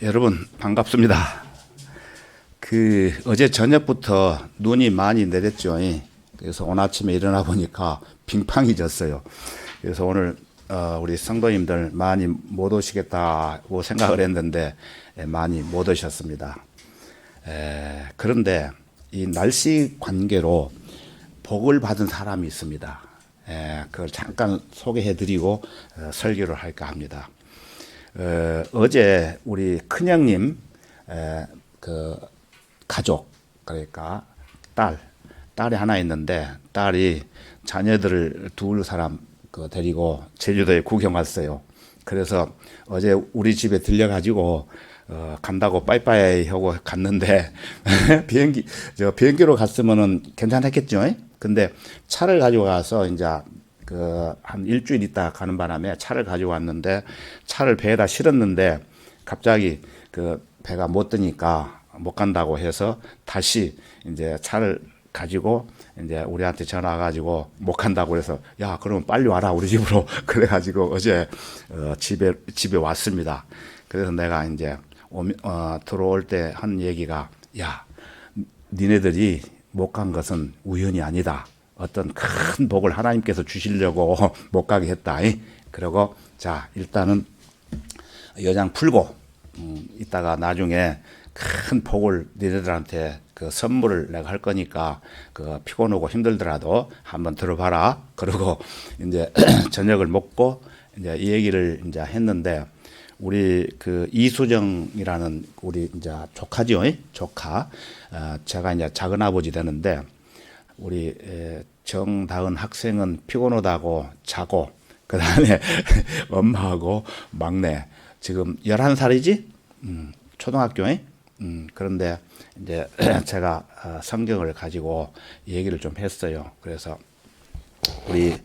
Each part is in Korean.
여러분 반갑습니다. 어제 저녁부터 눈이 많이 내렸죠. 그래서 오늘 아침에 일어나 보니까 빙판이 졌어요. 그래서 오늘 우리 성도님들 많이 못 오시겠다고 생각을 했는데 많이 못 오셨습니다. 그런데 이 날씨 관계로 복을 받은 사람이 있습니다. 그걸 잠깐 소개해드리고 설교를 할까 합니다. 어제 우리 큰형님 그 가족, 그러니까 딸이 하나 있는데 딸이 자녀들을 둘 사람 데리고 제주도에 구경 왔어요. 그래서 어제 우리 집에 들려가지고 간다고 빠이빠이 하고 갔는데 비행기로 갔으면은 괜찮았겠죠. 근데 차를 가지고 가서 이제 한 일주일 있다 가는 바람에 차를 가지고 왔는데 차를 배에다 실었는데 갑자기 배가 못 뜨니까 못 간다고 해서 다시 이제 차를 가지고 이제 우리한테 전화 와가지고 못 간다고 해서 야, 그러면 빨리 와라 우리 집으로. 그래가지고 어제 집에 왔습니다. 그래서 내가 이제 들어올 때 한 얘기가 야, 니네들이 못 간 것은 우연이 아니다. 어떤 큰 복을 하나님께서 주시려고 못 가게 했다. 그리고 자, 일단은 여장 풀고 이따가 나중에 큰 복을 니네들한테 선물을 내가 할 거니까 피곤하고 힘들더라도 한번 들어봐라. 그리고 이제 저녁을 먹고 이제 이 얘기를 이제 했는데 우리 이수정이라는 우리 이제 조카죠. 조카. 제가 이제 작은 아버지 되는데 우리 정다은 학생은 피곤하다고 자고 그다음에 엄마하고 막내 지금 11살이지? 초등학교에? 그런데 이제 제가 성경을 가지고 얘기를 좀 했어요. 그래서 우리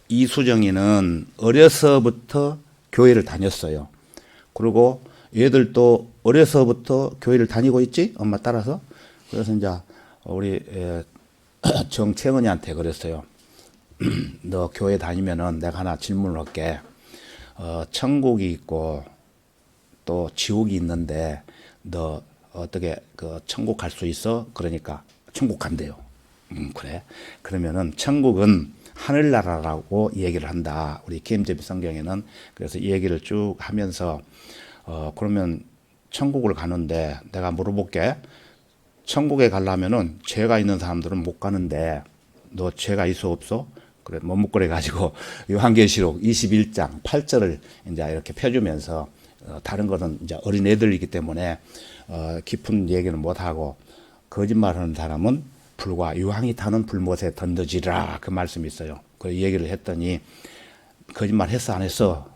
이수정이는 어려서부터 교회를 다녔어요. 그리고 얘들도 어려서부터 교회를 다니고 있지? 엄마 따라서. 그래서 이제 우리 정채은이한테 그랬어요. 너 교회 다니면은 내가 하나 질문을 할게. 천국이 있고 또 지옥이 있는데 너 어떻게 천국 갈 수 있어? 그러니까 천국 간대요. 그래. 그러면은 천국은 하늘나라라고 얘기를 한다. 우리 KMJB 성경에는. 그래서 이 얘기를 쭉 하면서 그러면 천국을 가는데 내가 물어볼게. 천국에 가려면은 죄가 있는 사람들은 못 가는데 너 죄가 있어 없어? 그래 머뭇거려 가지고 요한계시록 21장 8절을 이제 이렇게 펴주면서 다른 거는 이제 어린 애들이기 때문에 깊은 얘기는 못 하고 거짓말하는 사람은 불과 유황이 타는 불못에 던져지라 그 말씀이 있어요. 그 얘기를 했더니 거짓말 했어 안 했어?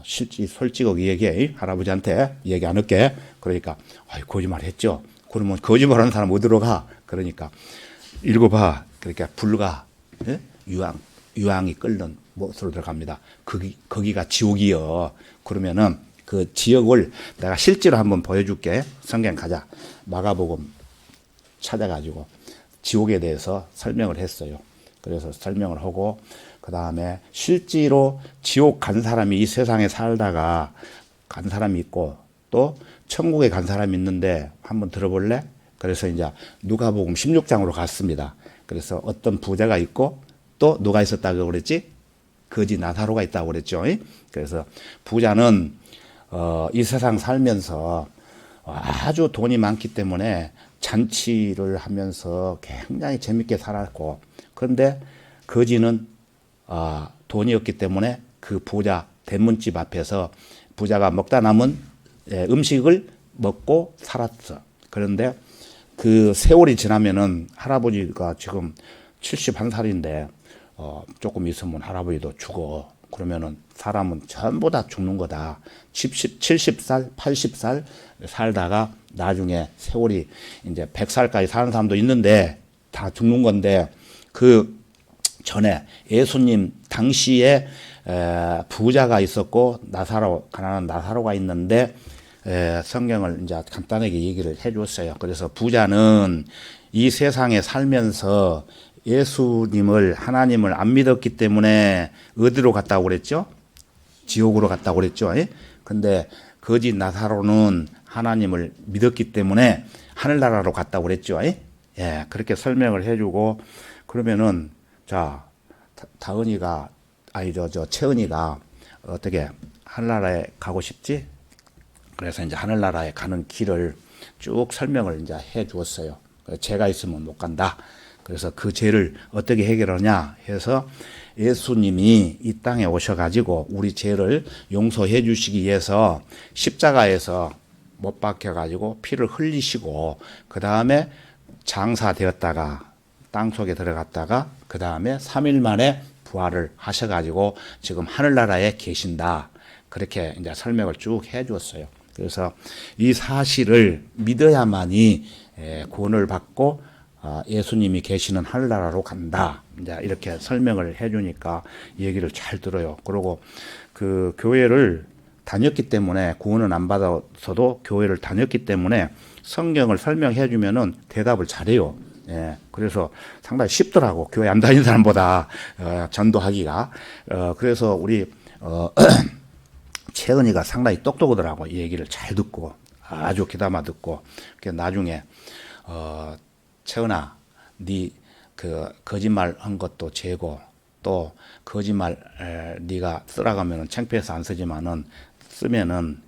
솔직하게 얘기해. 할아버지한테 얘기 안 할게. 그러니까 거짓말 했죠. 그러면 거짓말하는 사람 어디로 가? 그러니까 읽어봐. 그러니까 불과 유황이 끓는 못으로 들어갑니다. 거기가 지옥이요. 그러면은 그 지역을 내가 실제로 한번 보여줄게. 성경 가자. 마가복음 찾아가지고 지옥에 대해서 설명을 했어요. 그래서 설명을 하고 그 다음에 실제로 지옥 간 사람이 이 세상에 살다가 간 사람이 있고 또 천국에 간 사람이 있는데 한번 들어볼래? 그래서 이제 누가복음 16장으로 갔습니다. 그래서 어떤 부자가 있고 또 누가 있었다고 그랬지? 거지 나사로가 있다고 그랬죠. 그래서 부자는 이 세상 살면서 아주 돈이 많기 때문에 잔치를 하면서 굉장히 재밌게 살았고 그런데 거지는 돈이 없기 때문에 그 부자 대문집 앞에서 부자가 먹다 남은 음식을 먹고 살았어. 그런데 그 세월이 지나면은 할아버지가 지금 71살인데 조금 있으면 할아버지도 죽어. 그러면은 사람은 전부 다 죽는 거다. 70살, 80살 살다가 나중에 세월이 이제 100살까지 사는 사람도 있는데 다 죽는 건데 그 전에 예수님 당시에 부자가 있었고 가난한 나사로가 있는데 성경을 이제 간단하게 얘기를 해줬어요. 그래서 부자는 이 세상에 살면서 예수님을 하나님을 안 믿었기 때문에 어디로 갔다고 그랬죠? 지옥으로 갔다고 그랬죠. 근데 거짓 나사로는 하나님을 믿었기 때문에 하늘나라로 갔다고 그랬죠. 예, 그렇게 설명을 해주고 그러면은 자 다은이가 아니 저 채은이가 어떻게 하늘나라에 가고 싶지? 그래서 이제 하늘나라에 가는 길을 쭉 설명을 이제 해 주었어요. 죄가 있으면 못 간다. 그래서 그 죄를 어떻게 해결하냐 해서 예수님이 이 땅에 오셔가지고 우리 죄를 용서해 주시기 위해서 십자가에서 못 박혀가지고 피를 흘리시고 그 다음에 장사되었다가 땅속에 들어갔다가 그 다음에 3일 만에 부활을 하셔가지고 지금 하늘나라에 계신다. 그렇게 이제 설명을 쭉 해 주었어요. 그래서 이 사실을 믿어야만이 구원을 받고 예수님이 계시는 하늘나라로 간다. 이제 이렇게 설명을 해주니까 얘기를 잘 들어요. 그리고 그 교회를 다녔기 때문에 구원은 안 받아서도 교회를 다녔기 때문에 성경을 설명해 주면은 대답을 잘해요. 예, 그래서 상당히 쉽더라고. 교회 안 다니는 사람보다 전도하기가. 그래서 우리 채은이가 상당히 똑똑하더라고. 이 얘기를 잘 듣고 아주 귀담아 듣고. 나중에 채은아, 네 그 거짓말 한 것도 죄고 또 거짓말 네가 쓰라가면은 창피해서 안 쓰지만은 쓰면은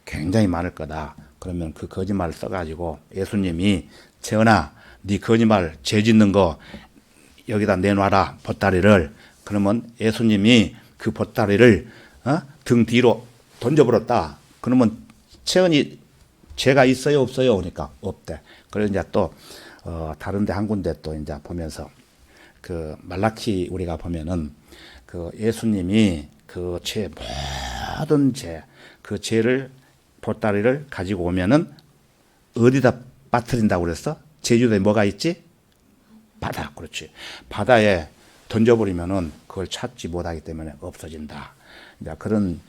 굉장히 많을 거다. 그러면 그 거짓말을 써가지고 예수님이 채은아, 네 거짓말 죄 짓는 거 여기다 내놔라 보따리를. 그러면 예수님이 그 보따리를 등 뒤로 던져버렸다. 그러면 채은이 죄가 있어요 없어요? 그러니까 없대. 그래서 이제 또 다른데 한 군데 또 이제 보면서 그 말라키 우리가 보면은 그 예수님이 그 죄 모든 죄 그 죄를 보따리를 가지고 오면은 어디다 빠뜨린다고 그랬어? 제주도에 뭐가 있지? 바다. 그렇지. 바다에 던져버리면은 그걸 찾지 못하기 때문에 없어진다. 이제 그런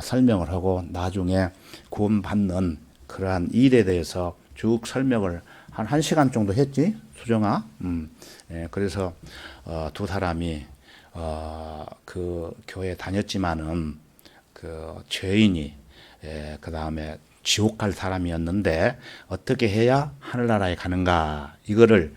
설명을 하고 나중에 구원받는 그러한 일에 대해서 쭉 설명을 한 1시간 정도 했지, 수정아. 예, 그래서 두 사람이 그 교회 다녔지만은 그 죄인이 그 다음에 지옥 갈 사람이었는데 어떻게 해야 하늘나라에 가는가 이거를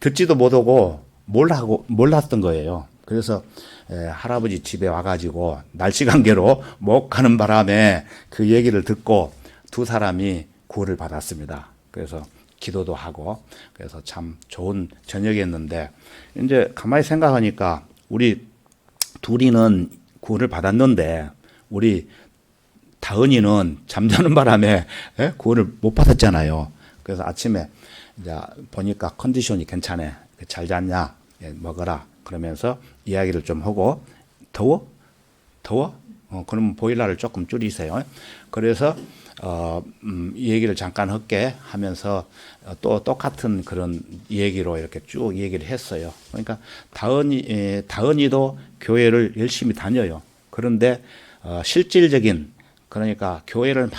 듣지도 못하고 몰랐던 거예요. 그래서 할아버지 집에 와가지고 날씨 관계로 못 가는 바람에 그 얘기를 듣고 두 사람이 구원을 받았습니다. 그래서 기도도 하고 그래서 참 좋은 저녁이었는데 이제 가만히 생각하니까 우리 둘이는 구원을 받았는데 우리 다은이는 잠자는 바람에 구원을 못 받았잖아요. 그래서 아침에 이제 보니까 컨디션이 괜찮아. 잘 잤냐? 먹어라. 그러면서 이야기를 좀 하고 더워? 그러면 보일러를 조금 줄이세요. 그래서 이 얘기를 잠깐 할게 하면서 또 똑같은 그런 얘기로 이렇게 쭉 얘기를 했어요. 그러니까 다은이도 교회를 열심히 다녀요. 그런데 실질적인 그러니까 교회를 막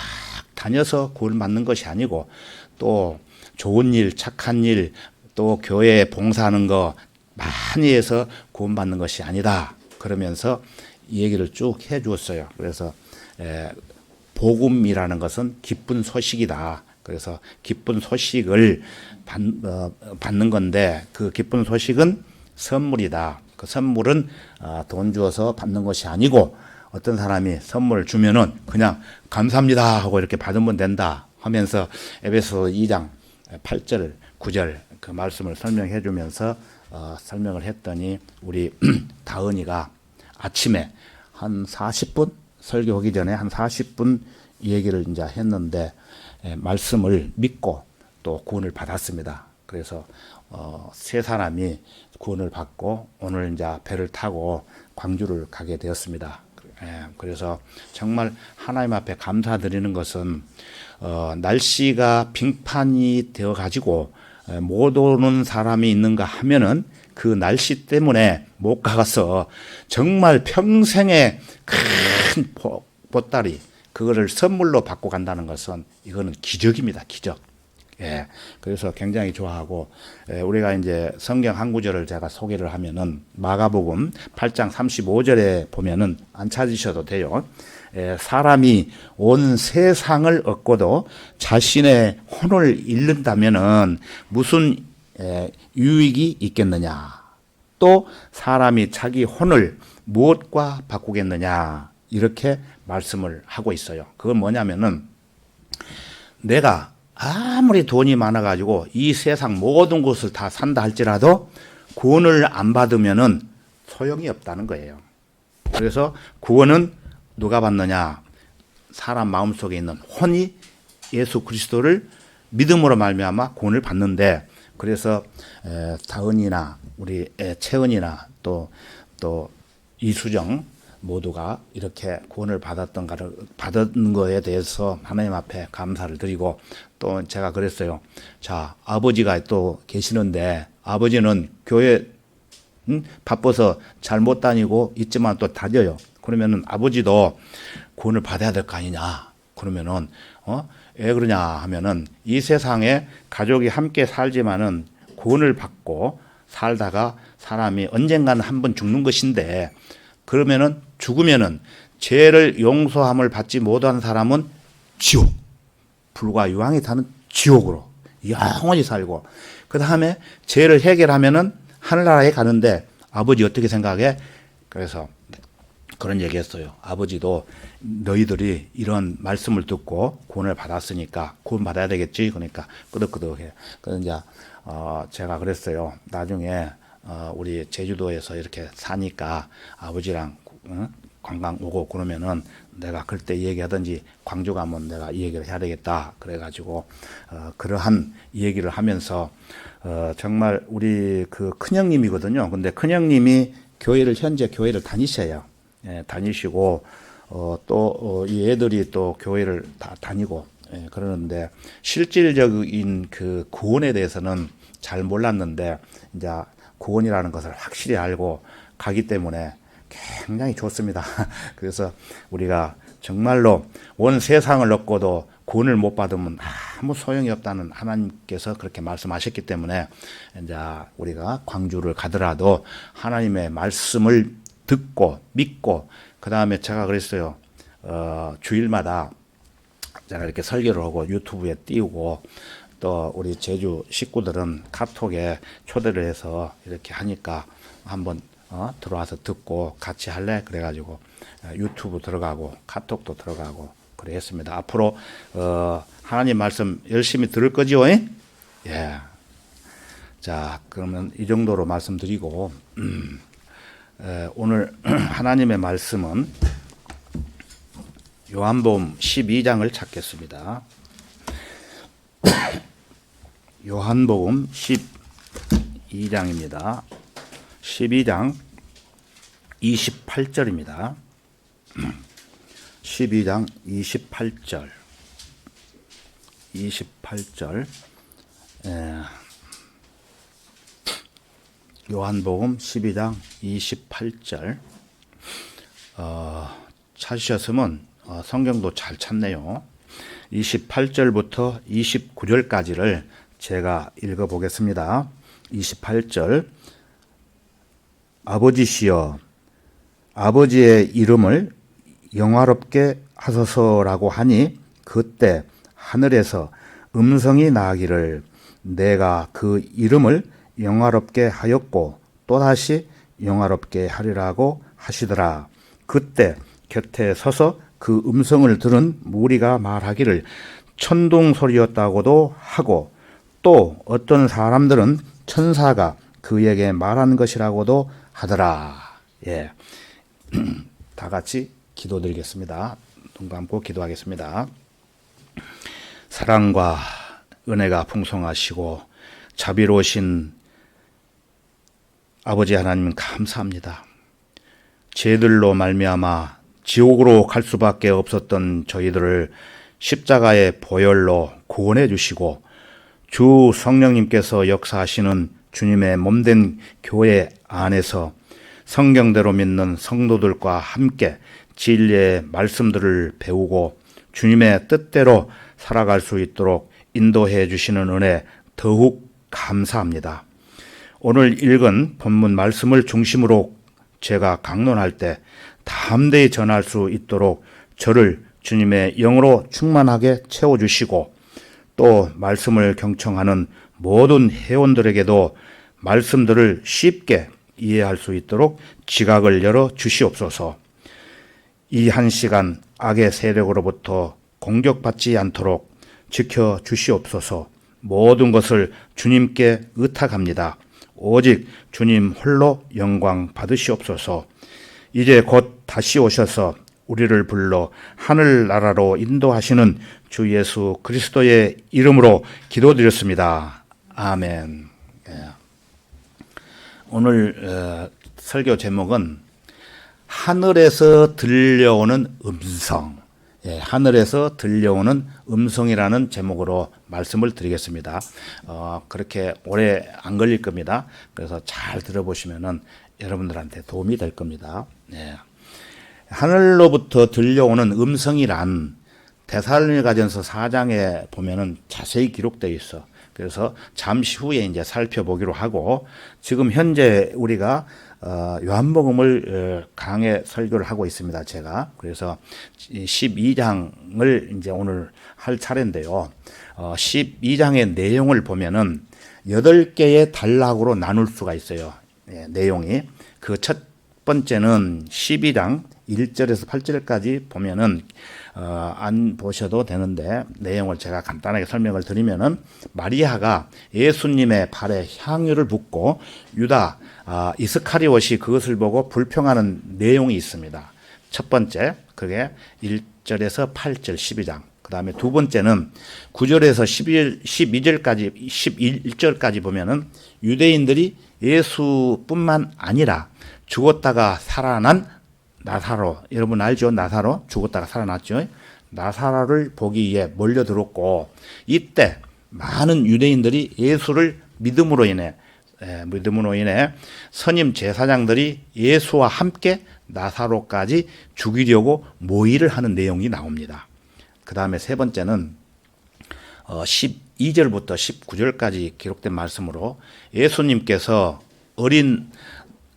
다녀서 구원 받는 것이 아니고 또 좋은 일, 착한 일, 또 교회에 봉사하는 거 많이 해서 구원 받는 것이 아니다. 그러면서 이 얘기를 쭉 해 주었어요. 그래서 복음이라는 것은 기쁜 소식이다. 그래서 기쁜 소식을 받는 건데 그 기쁜 소식은 선물이다. 그 선물은 돈 주어서 받는 것이 아니고 어떤 사람이 선물을 주면은 그냥 감사합니다 하고 이렇게 받으면 된다 하면서 에베소 2장 8절 9절 그 말씀을 설명해 주면서 설명을 했더니 우리 다은이가 아침에 한 40분 설교하기 전에 한 40분 얘기를 이제 했는데 말씀을 믿고 또 구원을 받았습니다. 그래서 세 사람이 구원을 받고 오늘 이제 배를 타고 광주를 가게 되었습니다. 그래서 정말 하나님 앞에 감사드리는 것은 날씨가 빙판이 되어 가지고 못 오는 사람이 있는가 하면은 그 날씨 때문에 못 가서 정말 평생의 큰 보따리 그거를 선물로 받고 간다는 것은 이거는 기적입니다. 기적. 예. 그래서 굉장히 좋아하고 우리가 이제 성경 한 구절을 제가 소개를 하면은 마가복음 8장 35절에 보면은 안 찾으셔도 돼요. 사람이 온 세상을 얻고도 자신의 혼을 잃는다면은 무슨 유익이 있겠느냐? 또 사람이 자기 혼을 무엇과 바꾸겠느냐? 이렇게 말씀을 하고 있어요. 그건 뭐냐면은 내가 아무리 돈이 많아가지고 이 세상 모든 것을 다 산다 할지라도 구원을 안 받으면은 소용이 없다는 거예요. 그래서 구원은 누가 받느냐? 사람 마음속에 있는 혼이 예수 그리스도를 믿음으로 말미암아 구원을 받는데, 그래서 다은이나 우리 채은이나 또 이수정 모두가 이렇게 구원을 받은 거에 대해서 하나님 앞에 감사를 드리고, 또 제가 그랬어요. 자, 아버지가 또 계시는데 아버지는 교회 바빠서 잘 못 다니고 있지만 또 다녀요. 그러면은 아버지도 구원을 받아야 될 거 아니냐? 그러면은 왜 그러냐 하면은 이 세상에 가족이 함께 살지만은 구원을 받고 살다가 사람이 언젠가는 한번 죽는 것인데, 그러면은 죽으면은 죄를 용서함을 받지 못한 사람은 지옥, 불과 유황이 타는 지옥으로 영원히 살고, 그 다음에 죄를 해결하면은 하늘나라에 가는데 아버지 어떻게 생각해? 그래서 그런 얘기했어요. 아버지도 너희들이 이런 말씀을 듣고 구원을 받았으니까 구원 받아야 되겠지. 그러니까 끄덕끄덕해. 그래서 이제 제가 그랬어요. 나중에 우리 제주도에서 이렇게 사니까 아버지랑 관광 오고 그러면은 내가 그때 얘기하든지 광주 가면 내가 이 얘기를 해야 되겠다. 그래가지고 그러한 얘기를 하면서 정말 우리 그 큰형님이거든요. 근데 큰형님이 현재 교회를 다니셔요. 예, 다니시고 또 이 애들이 또 교회를 다 다니고 그러는데 실질적인 그 구원에 대해서는 잘 몰랐는데 이제 구원이라는 것을 확실히 알고 가기 때문에 굉장히 좋습니다. 그래서 우리가 정말로 온 세상을 얻고도 구원을 못 받으면 아무 소용이 없다는 하나님께서 그렇게 말씀하셨기 때문에 이제 우리가 광주를 가더라도 하나님의 말씀을 듣고 믿고, 그 다음에 제가 그랬어요. 주일마다 제가 이렇게 설교를 하고 유튜브에 띄우고, 또 우리 제주 식구들은 카톡에 초대를 해서 이렇게 하니까 한번 들어와서 듣고 같이 할래? 그래가지고 유튜브 들어가고 카톡도 들어가고 그래 했습니다. 앞으로 하나님 말씀 열심히 들을 거지요? 예. 자, 그러면 이 정도로 말씀드리고 오늘 하나님의 말씀은 요한복음 12장을 찾겠습니다. 요한복음 12장입니다. 12장 28절입니다. 12장 28절. 요한복음 12장 28절. 찾으셨으면 성경도 잘 찾네요. 28절부터 29절까지를 제가 읽어보겠습니다. 28절. 아버지시여, 아버지의 이름을 영화롭게 하소서라고 하니 그때 하늘에서 음성이 나기를 내가 그 이름을 영화롭게 하였고 또다시 영화롭게 하리라고 하시더라. 그때 곁에 서서 그 음성을 들은 무리가 말하기를 천둥 소리였다고도 하고, 또 어떤 사람들은 천사가 그에게 말한 것이라고도 하더라. 예. 다 같이 기도드리겠습니다. 눈 감고 기도하겠습니다. 사랑과 은혜가 풍성하시고 자비로우신 아버지 하나님 감사합니다. 죄들로 말미암아 지옥으로 갈 수밖에 없었던 저희들을 십자가의 보혈로 구원해 주시고 주 성령님께서 역사하시는 주님의 몸된 교회 안에서 성경대로 믿는 성도들과 함께 진리의 말씀들을 배우고 주님의 뜻대로 살아갈 수 있도록 인도해 주시는 은혜 더욱 감사합니다. 오늘 읽은 본문 말씀을 중심으로 제가 강론할 때 담대히 전할 수 있도록 저를 주님의 영으로 충만하게 채워주시고 또 말씀을 경청하는 모든 회원들에게도 말씀들을 쉽게 이해할 수 있도록 지각을 열어 주시옵소서. 이 한 시간 악의 세력으로부터 공격받지 않도록 지켜 주시옵소서. 모든 것을 주님께 의탁합니다. 오직 주님 홀로 영광 받으시옵소서. 이제 곧 다시 오셔서 우리를 불러 하늘나라로 인도하시는 주 예수 그리스도의 이름으로 기도드렸습니다. 아멘. 오늘 설교 제목은 하늘에서 들려오는 음성, 하늘에서 들려오는 음성이라는 제목으로 말씀을 드리겠습니다. 그렇게 오래 안 걸릴 겁니다. 그래서 잘 들어보시면은 여러분들한테 도움이 될 겁니다. 하늘로부터 들려오는 음성이란 데살로니가전서 4장에 보면은 자세히 기록되어 있어. 그래서 잠시 후에 이제 살펴보기로 하고, 지금 현재 우리가 요한복음을 강해 설교를 하고 있습니다. 제가 그래서 12장을 이제 오늘 할 차례인데요. 12장의 내용을 보면은 8개의 단락으로 나눌 수가 있어요. 내용이. 그 첫 번째는 12장 1절에서 8절까지 보면은 안 보셔도 되는데 내용을 제가 간단하게 설명을 드리면은, 마리아가 예수님의 발에 향유를 붓고 유다 이스카리옷이 그것을 보고 불평하는 내용이 있습니다. 첫 번째, 그게 1절에서 8절 12장. 그 다음에 두 번째는 9절에서 12절까지 11절까지 보면은 유대인들이 예수뿐만 아니라 죽었다가 살아난 나사로, 여러분 알죠? 나사로 죽었다가 살아났죠. 나사로를 보기 위해 몰려들었고, 이때 많은 유대인들이 예수를 믿음으로 인해 선임 제사장들이 예수와 함께 나사로까지 죽이려고 모의를 하는 내용이 나옵니다. 그 다음에 세 번째는 12절부터 19절까지 기록된 말씀으로 예수님께서 어린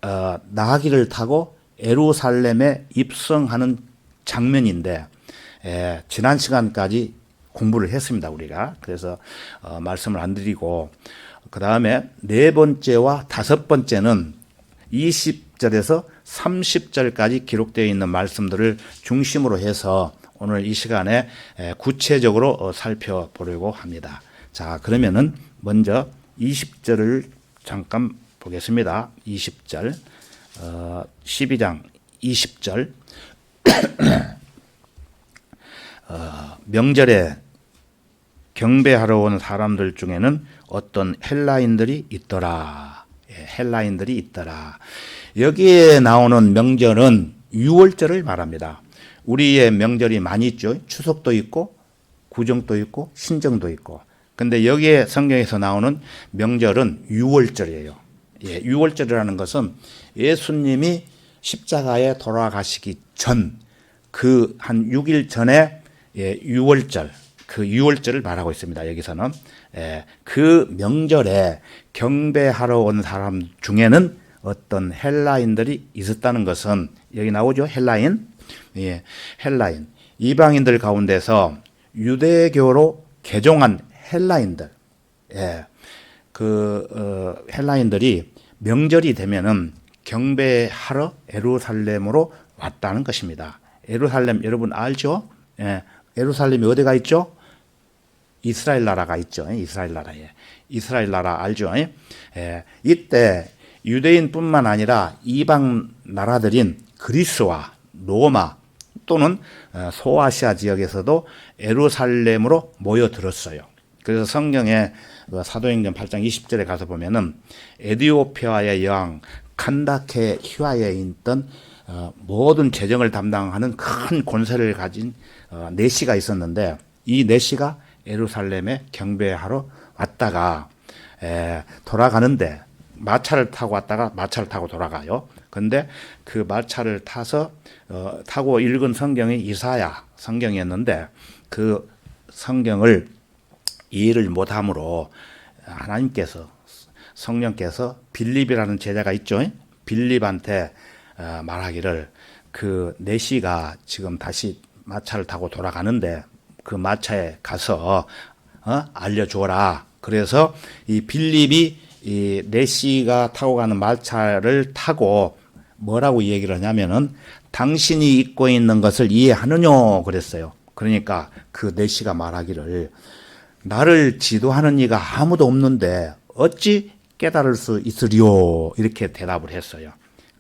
나귀를 타고 예루살렘에 입성하는 장면인데, 지난 시간까지 공부를 했습니다, 우리가. 그래서 말씀을 안 드리고, 그 다음에 네 번째와 다섯 번째는 20절에서 30절까지 기록되어 있는 말씀들을 중심으로 해서 오늘 이 시간에 구체적으로 살펴보려고 합니다. 자, 그러면은 먼저 20절을 잠깐 보겠습니다. 20절. 12장 20절. 명절에 경배하러 온 사람들 중에는 어떤 헬라인들이 있더라. 헬라인들이 있더라. 여기에 나오는 명절은 유월절을 말합니다. 우리의 명절이 많이 있죠. 추석도 있고 구정도 있고 신정도 있고. 근데 여기에 성경에서 나오는 명절은 유월절이에요. 유월절이라는 것은 예수님이 십자가에 돌아가시기 전 그 한 6일 전에 유월절, 그 유월절을 말하고 있습니다. 여기서는 그 명절에 경배하러 온 사람 중에는 어떤 헬라인들이 있었다는 것은, 여기 나오죠. 헬라인. 헬라인. 이방인들 가운데서 유대교로 개종한 헬라인들. 헬라인들이 명절이 되면은 경배하러 예루살렘으로 왔다는 것입니다. 예루살렘 여러분 알죠? 예루살렘이 어디가 있죠? 이스라엘 나라가 있죠. 이스라엘 나라에. 이스라엘 나라 알죠? 이때 유대인뿐만 아니라 이방 나라들인 그리스와 로마 또는 소아시아 지역에서도 예루살렘으로 모여들었어요. 그래서 성경에 사도행전 8장 20절에 가서 보면은 에디오피아의 여왕 칸다케 휘하에 있던 모든 재정을 담당하는 큰 권세를 가진 내시가 있었는데, 이 내시가 예루살렘에 경배하러 왔다가 돌아가는데, 마차를 타고 왔다가 마차를 타고 돌아가요. 근데 그 마차를 타고 읽은 성경이 이사야 성경이었는데, 그 성경을 이해를 못함으로 하나님께서, 성령께서 빌립이라는 제자가 있죠. 빌립한테 말하기를 그 내시가 지금 다시 마차를 타고 돌아가는데 그 마차에 가서 알려줘라. 그래서 이 빌립이 이 네시가 타고 가는 마차를 타고 뭐라고 얘기를 하냐면은 당신이 입고 있는 것을 이해하느뇨 그랬어요. 그러니까 그 네시가 말하기를 나를 지도하는 이가 아무도 없는데 어찌 깨달을 수 있으리요 이렇게 대답을 했어요.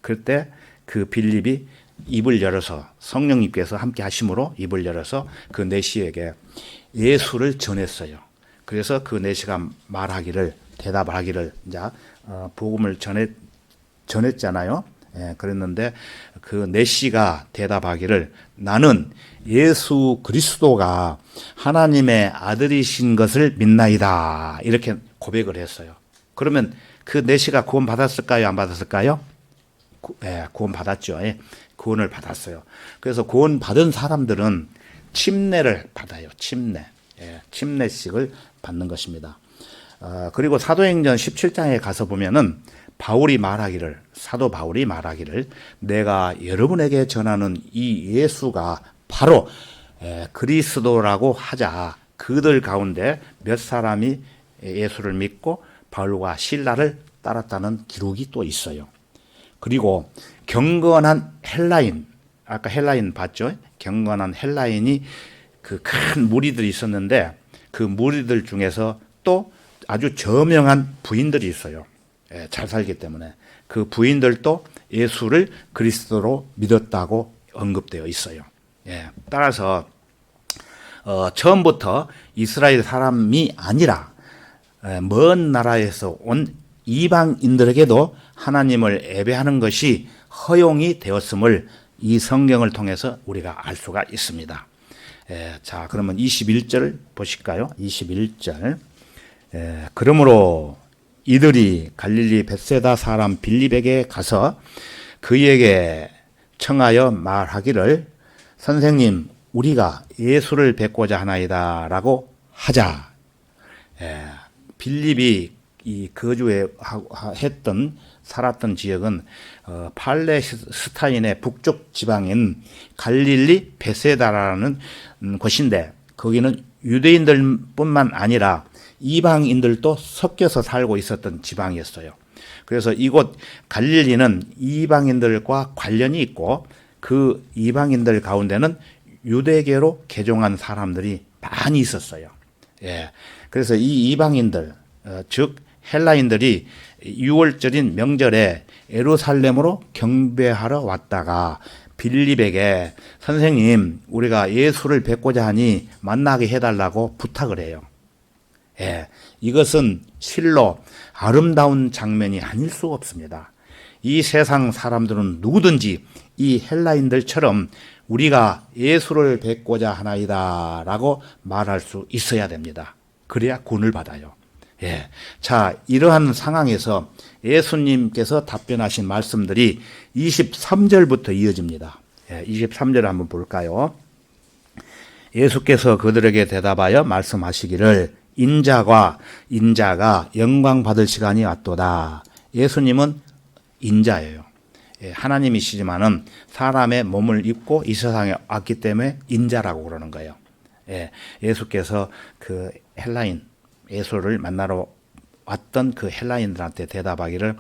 그때 그 빌립이 입을 열어서 성령님께서 함께 하심으로 입을 열어서 그 네시에게 예수를 전했어요. 그래서 그 네시가 말하기를 대답을 하기를 이제 복음을 전했잖아요. 예, 그랬는데 그 네시가 대답하기를 나는 예수 그리스도가 하나님의 아들이신 것을 믿나이다 이렇게 고백을 했어요. 그러면 그 네시가 구원 받았을까요? 안 받았을까요? 예, 구원 받았죠. 예, 구원을 받았어요. 그래서 구원 받은 사람들은 침례를 받아요. 침례. 예, 침례식을 받는 것입니다. 그리고 사도행전 17장에 가서 보면은 사도 바울이 말하기를 내가 여러분에게 전하는 이 예수가 바로 그리스도라고 하자. 그들 가운데 몇 사람이 예수를 믿고 바울과 실라를 따랐다는 기록이 또 있어요. 그리고 경건한 헬라인, 아까 헬라인 봤죠? 경건한 헬라인이 그 큰 무리들이 있었는데 그 무리들 중에서 또 아주 저명한 부인들이 있어요. 예, 잘 살기 때문에 그 부인들도 예수를 그리스도로 믿었다고 언급되어 있어요. 예, 따라서 처음부터 이스라엘 사람이 아니라 먼 나라에서 온 이방인들에게도 하나님을 예배하는 것이 허용이 되었음을 이 성경을 통해서 우리가 알 수가 있습니다. 자, 그러면 21절 보실까요? 21절. 그러므로 이들이 갈릴리 벳세다 사람 빌립에게 가서 그에게 청하여 말하기를 선생님 우리가 예수를 뵙고자 하나이다 라고 하자. 빌립이 이 살았던 지역은 팔레스타인의 북쪽 지방인 갈릴리 벳세다라는 곳인데 거기는 유대인들뿐만 아니라 이방인들도 섞여서 살고 있었던 지방이었어요. 그래서 이곳 갈릴리는 이방인들과 관련이 있고 그 이방인들 가운데는 유대계로 개종한 사람들이 많이 있었어요. 예. 그래서 이 이방인들, 즉 헬라인들이 6월절인 명절에 예루살렘으로 경배하러 왔다가 빌립에게 선생님 우리가 예수를 뵙고자 하니 만나게 해달라고 부탁을 해요. 예, 이것은 실로 아름다운 장면이 아닐 수 없습니다. 이 세상 사람들은 누구든지 이 헬라인들처럼 우리가 예수를 뵙고자 하나이다 라고 말할 수 있어야 됩니다. 그래야 구원을 받아요. 예. 자, 이러한 상황에서 예수님께서 답변하신 말씀들이 23절부터 이어집니다. 예, 23절 한번 볼까요? 예수께서 그들에게 대답하여 말씀하시기를 인자가 영광 받을 시간이 왔도다. 예수님은 인자예요. 예, 하나님이시지만은 사람의 몸을 입고 이 세상에 왔기 때문에 인자라고 그러는 거예요. 예, 예수께서 그 헬라인 예수를 만나러 왔던 그 헬라인들한테 대답하기를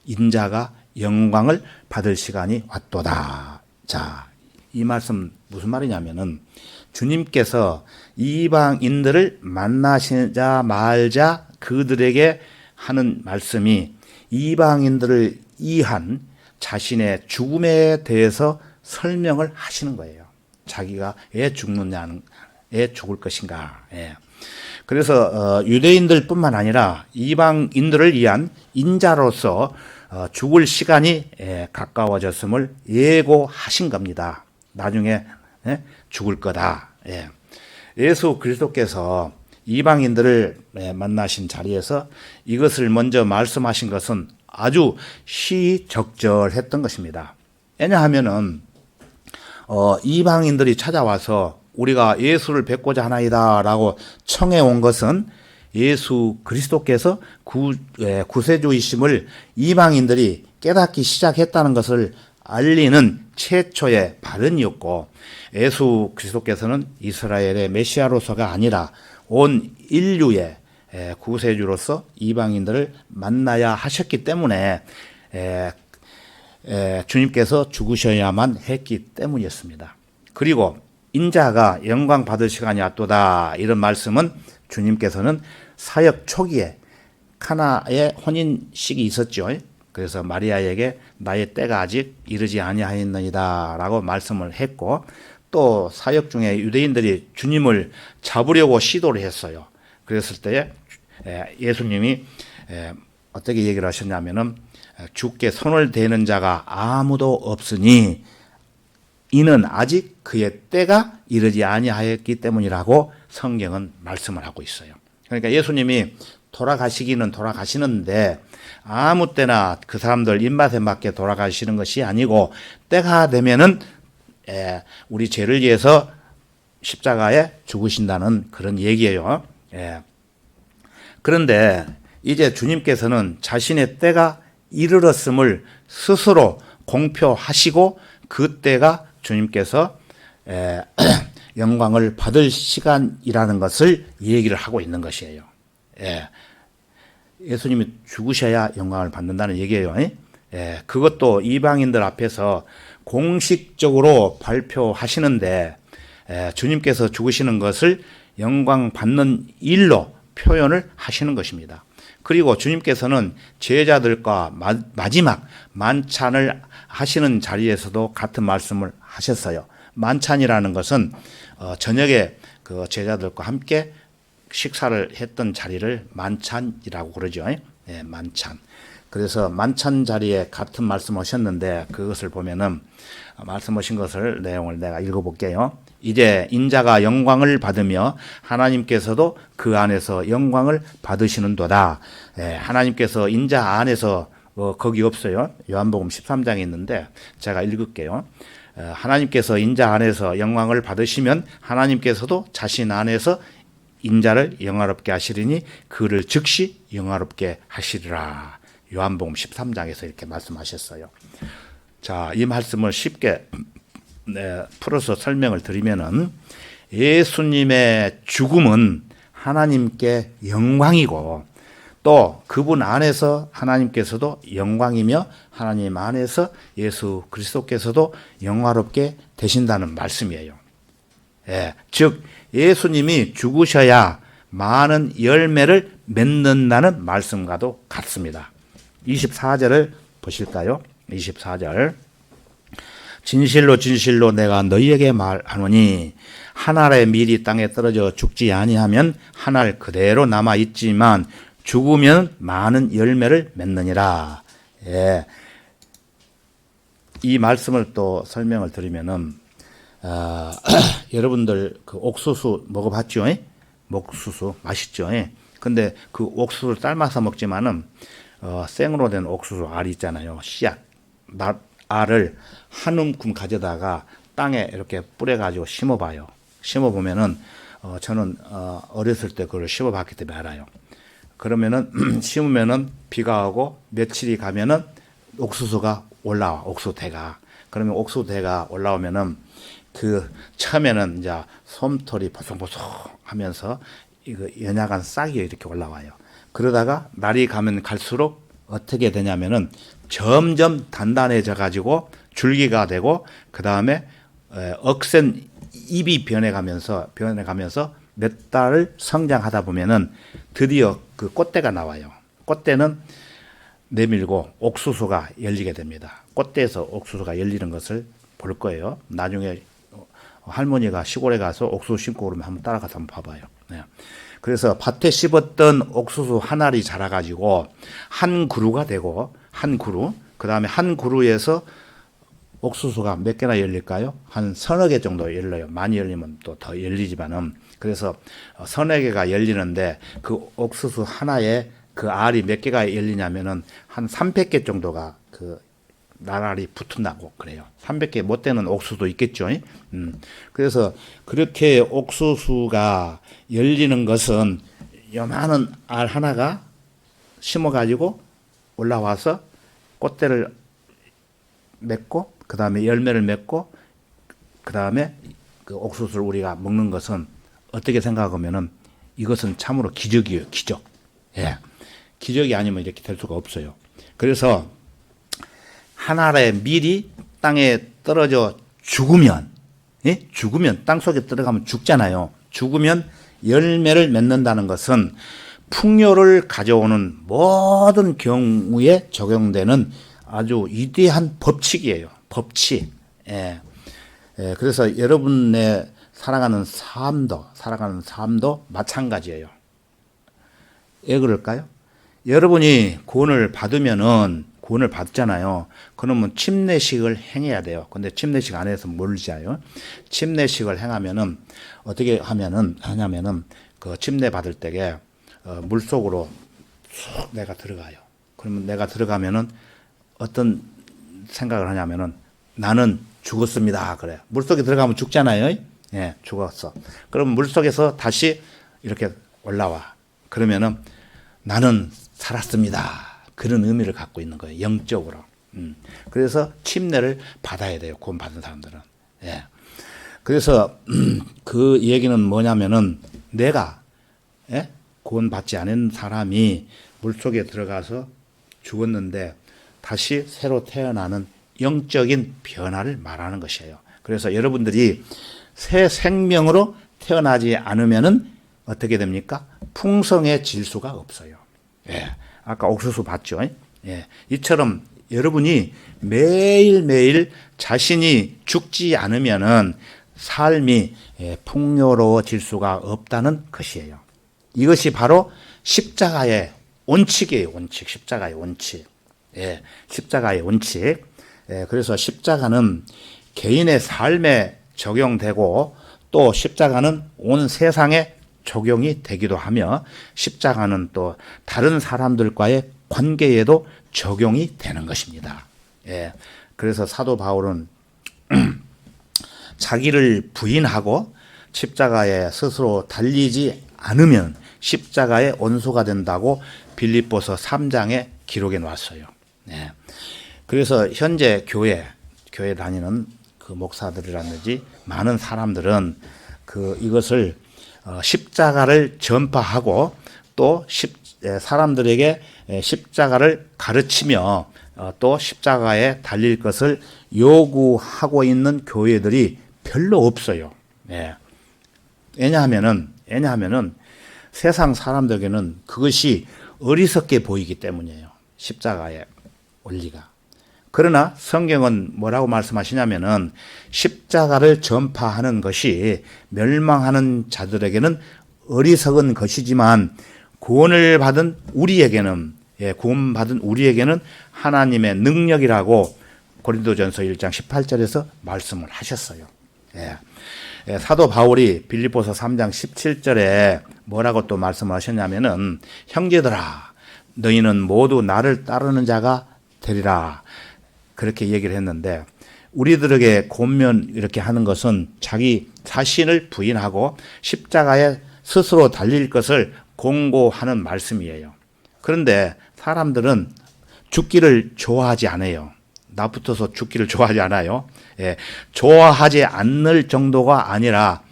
인자가 영광을 받을 시간이 왔도다. 자, 이 말씀 무슨 말이냐면은 주님께서 이방인들을 만나시자 말자 그들에게 하는 말씀이 이방인들을 위한 자신의 죽음에 대해서 설명을 하시는 거예요. 자기가 왜 죽느냐는, 왜 죽을 것인가. 예. 그래서 유대인들뿐만 아니라 이방인들을 위한 인자로서 죽을 시간이 가까워졌음을 예고하신 겁니다. 나중에 죽을 거다. 예수 그리스도께서 이방인들을 만나신 자리에서 이것을 먼저 말씀하신 것은 아주 시적절했던 것입니다. 왜냐하면은 이방인들이 찾아와서 우리가 예수를 뵙고자 하나이다 라고 청해 온 것은 예수 그리스도께서 구세주이심을 이방인들이 깨닫기 시작했다는 것을 알리는 최초의 발언이었고, 예수 그리스도께서는 이스라엘의 메시아로서가 아니라 온 인류의 구세주로서 이방인들을 만나야 하셨기 때문에 주님께서 죽으셔야만 했기 때문이었습니다. 그리고 인자가 영광 받을 시간이 왔도다, 이런 말씀은 주님께서는 사역 초기에 카나의 혼인식이 있었죠. 그래서 마리아에게 나의 때가 아직 이르지 아니하였느니라 라고 말씀을 했고, 또 사역 중에 유대인들이 주님을 잡으려고 시도를 했어요. 그랬을 때에 예수님이 어떻게 얘기를 하셨냐면은, 주께 손을 대는 자가 아무도 없으니 이는 아직 그의 때가 이르지 아니하였기 때문이라고 성경은 말씀을 하고 있어요. 그러니까 예수님이 돌아가시기는 돌아가시는데 아무 때나 그 사람들 입맛에 맞게 돌아가시는 것이 아니고, 때가 되면은 우리 죄를 위해서 십자가에 죽으신다는 그런 얘기예요. 그런데 이제 주님께서는 자신의 때가 이르렀음을 스스로 공표하시고, 그 때가 주님께서 영광을 받을 시간이라는 것을 얘기를 하고 있는 것이에요. 예수님이 죽으셔야 영광을 받는다는 얘기예요. 그것도 이방인들 앞에서 공식적으로 발표하시는데, 주님께서 죽으시는 것을 영광 받는 일로 표현을 하시는 것입니다. 그리고 주님께서는 제자들과 마지막 만찬을 하시는 자리에서도 같은 말씀을 하셨어요. 만찬이라는 것은 저녁에 그 제자들과 함께 식사를 했던 자리를 만찬이라고 그러죠. 만찬. 그래서 만찬 자리에 같은 말씀하셨는데, 그것을 보면은 말씀하신 것을 내용을 내가 읽어볼게요. 이제 인자가 영광을 받으며 하나님께서도 그 안에서 영광을 받으시는도다. 하나님께서 인자 안에서 거기 없어요. 요한복음 13장에 있는데 제가 읽을게요. 하나님께서 인자 안에서 영광을 받으시면 하나님께서도 자신 안에서 인자를 영화롭게 하시리니 그를 즉시 영화롭게 하시리라. 요한복음 13장에서 이렇게 말씀하셨어요. 자, 이 말씀을 쉽게 풀어서 설명을 드리면은, 예수님의 죽음은 하나님께 영광이고, 또 그분 안에서 하나님께서도 영광이며 하나님 안에서 예수 그리스도께서도 영화롭게 되신다는 말씀이에요. 즉 예수님이 죽으셔야 많은 열매를 맺는다는 말씀과도 같습니다. 24절을 보실까요? 24절. 진실로 진실로 내가 너희에게 말하노니 한 알의 밀이 땅에 떨어져 죽지 아니하면 한 알 그대로 남아 있지만 죽으면 많은 열매를 맺느니라. 이 말씀을 또 설명을 드리면은 여러분들 그 옥수수 먹어봤죠? 옥수수 맛있죠? 근데 그 옥수수를 삶아서 먹지만은 생으로 된 옥수수 알이 있잖아요. 씨앗 알을 한 움큼 가져다가 땅에 이렇게 뿌려가지고 심어봐요. 심어보면은 저는 어렸을 때 그걸 심어봤기 때문에 알아요. 그러면은 심으면은 비가 오고 며칠이 가면은 옥수수가 올라와. 옥수수대가. 그러면 옥수수대가 올라오면은 그 처음에는 이제 솜털이 보송보송 하면서 이거 연약한 싹이 이렇게 올라와요. 그러다가 날이 가면 갈수록 어떻게 되냐면은 점점 단단해져 가지고 줄기가 되고, 그 다음에 억센 잎이 변해가면서 몇 달을 성장하다 보면은 드디어 그 꽃대가 나와요. 꽃대는 내밀고 옥수수가 열리게 됩니다. 꽃대에서 옥수수가 열리는 것을 볼 거예요. 나중에 할머니가 시골에 가서 옥수수 심고 그러면 한번 따라가서 한번 봐봐요. 그래서 밭에 씹었던 옥수수 한 알이 자라가지고 한 그루가 되고, 한 그루, 그 다음에 한 그루에서 옥수수가 몇 개나 열릴까요? 한 서너 개 정도 열려요. 많이 열리면 또 더 열리지만은. 그래서 서너 개가 열리는데 그 옥수수 하나에 그 알이 몇 개가 열리냐면은 한 300개 정도가 그 나날이 붙은다고 그래요. 300개 못 되는 옥수수도 있겠죠. 그래서 그렇게 옥수수가 열리는 것은 요만한 알 하나가 심어가지고 올라와서 꽃대를 맺고, 그 다음에 열매를 맺고 그 다음에 그 옥수수를 우리가 먹는 것은 어떻게 생각하면은 이것은 참으로 기적이에요. 기적. 예. 기적이 아니면 이렇게 될 수가 없어요. 그래서 한 알의 밀이 땅에 떨어져 죽으면, 예? 죽으면 땅 속에 들어가면 죽잖아요. 죽으면 열매를 맺는다는 것은 풍요를 가져오는 모든 경우에 적용되는 아주 위대한 법칙이에요. 법칙. 예. 예. 그래서 여러분의 살아가는 삶도 마찬가지예요. 왜 그럴까요? 여러분이 구원을 받잖아요. 그러면 침례식을 행해야 돼요. 근데 침례식 안 해서 모르잖아요. 침례식을 행하면은 어떻게 하냐면은 그 침례 받을 때에 물 속으로 쑥 내가 들어가요. 그러면 내가 들어가면은 어떤 생각을 하냐면은 나는 죽었습니다. 그래. 물 속에 들어가면 죽잖아요. 예, 죽었어. 그럼 물 속에서 다시 이렇게 올라와. 그러면은 나는 살았습니다. 그런 의미를 갖고 있는 거예요. 영적으로. 그래서 침례를 받아야 돼요. 구원 받은 사람들은. 예. 그래서 그 얘기는 뭐냐면은 내가 구원 받지 않은 사람이 물속에 들어가서 죽었는데 다시 새로 태어나는 영적인 변화를 말하는 것이에요. 그래서 여러분들이 새 생명으로 태어나지 않으면은 어떻게 됩니까? 풍성해질 수가 없어요. 예. 아까 옥수수 봤죠? 예. 이처럼 여러분이 매일매일 자신이 죽지 않으면은 삶이 풍요로워질 수가 없다는 것이에요. 이것이 바로 십자가의 원칙이에요. 원칙. 십자가의 원칙. 예. 십자가의 원칙. 예. 그래서 십자가는 개인의 삶에 적용되고 또 십자가는 온 세상에 적용이 되기도 하며 십자가는 또 다른 사람들과의 관계에도 적용이 되는 것입니다. 예. 그래서 사도 바울은 자기를 부인하고 십자가에 스스로 달리지 않으면 십자가의 원수가 된다고 빌립보서 3장에 기록해 놨어요. 예. 그래서 현재 교회 다니는 그 목사들이라든지 많은 사람들은 이것을 십자가를 전파하고 또 사람들에게 십자가를 가르치며 또 십자가에 달릴 것을 요구하고 있는 교회들이 별로 없어요. 예. 왜냐하면은 세상 사람들에게는 그것이 어리석게 보이기 때문이에요. 십자가의 원리가. 그러나 성경은 뭐라고 말씀하시냐면은 십자가를 전파하는 것이 멸망하는 자들에게는 어리석은 것이지만 구원받은 우리에게는 하나님의 능력이라고 고린도전서 1장 18절에서 말씀을 하셨어요. 예. 사도 바울이 빌립보서 3장 17절에 뭐라고 또 말씀을 하셨냐면은 형제들아 너희는 모두 나를 따르는 자가 되리라. 그렇게 얘기를 했는데 우리들에게 권면 이렇게 하는 것은 자기 자신을 부인하고 십자가에 스스로 달릴 것을 공고하는 말씀이에요. 그런데 사람들은 죽기를 좋아하지 않아요. 나부터서 죽기를 좋아하지 않아요. 예, 좋아하지 않을 정도가 아니라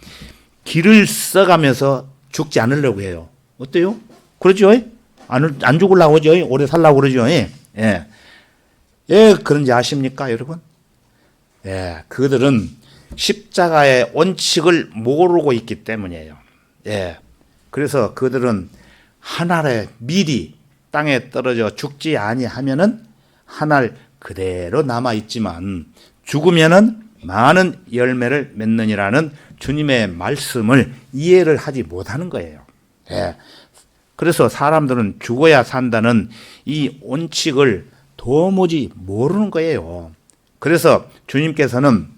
길을 써가면서 죽지 않으려고 해요. 어때요? 그러죠? 안 죽으려고 하죠? 오래 살려고 그러죠? 예. 예, 그런지 아십니까, 여러분? 예, 그들은 십자가의 원칙을 모르고 있기 때문이에요. 예. 그래서 그들은 한 알의 밀이 땅에 떨어져 죽지 아니하면은 한 알 그대로 남아 있지만 죽으면은 많은 열매를 맺느니라는 주님의 말씀을 이해를 하지 못하는 거예요. 예. 그래서 사람들은 죽어야 산다는 이 원칙을 도무지 모르는 거예요. 그래서 주님께서는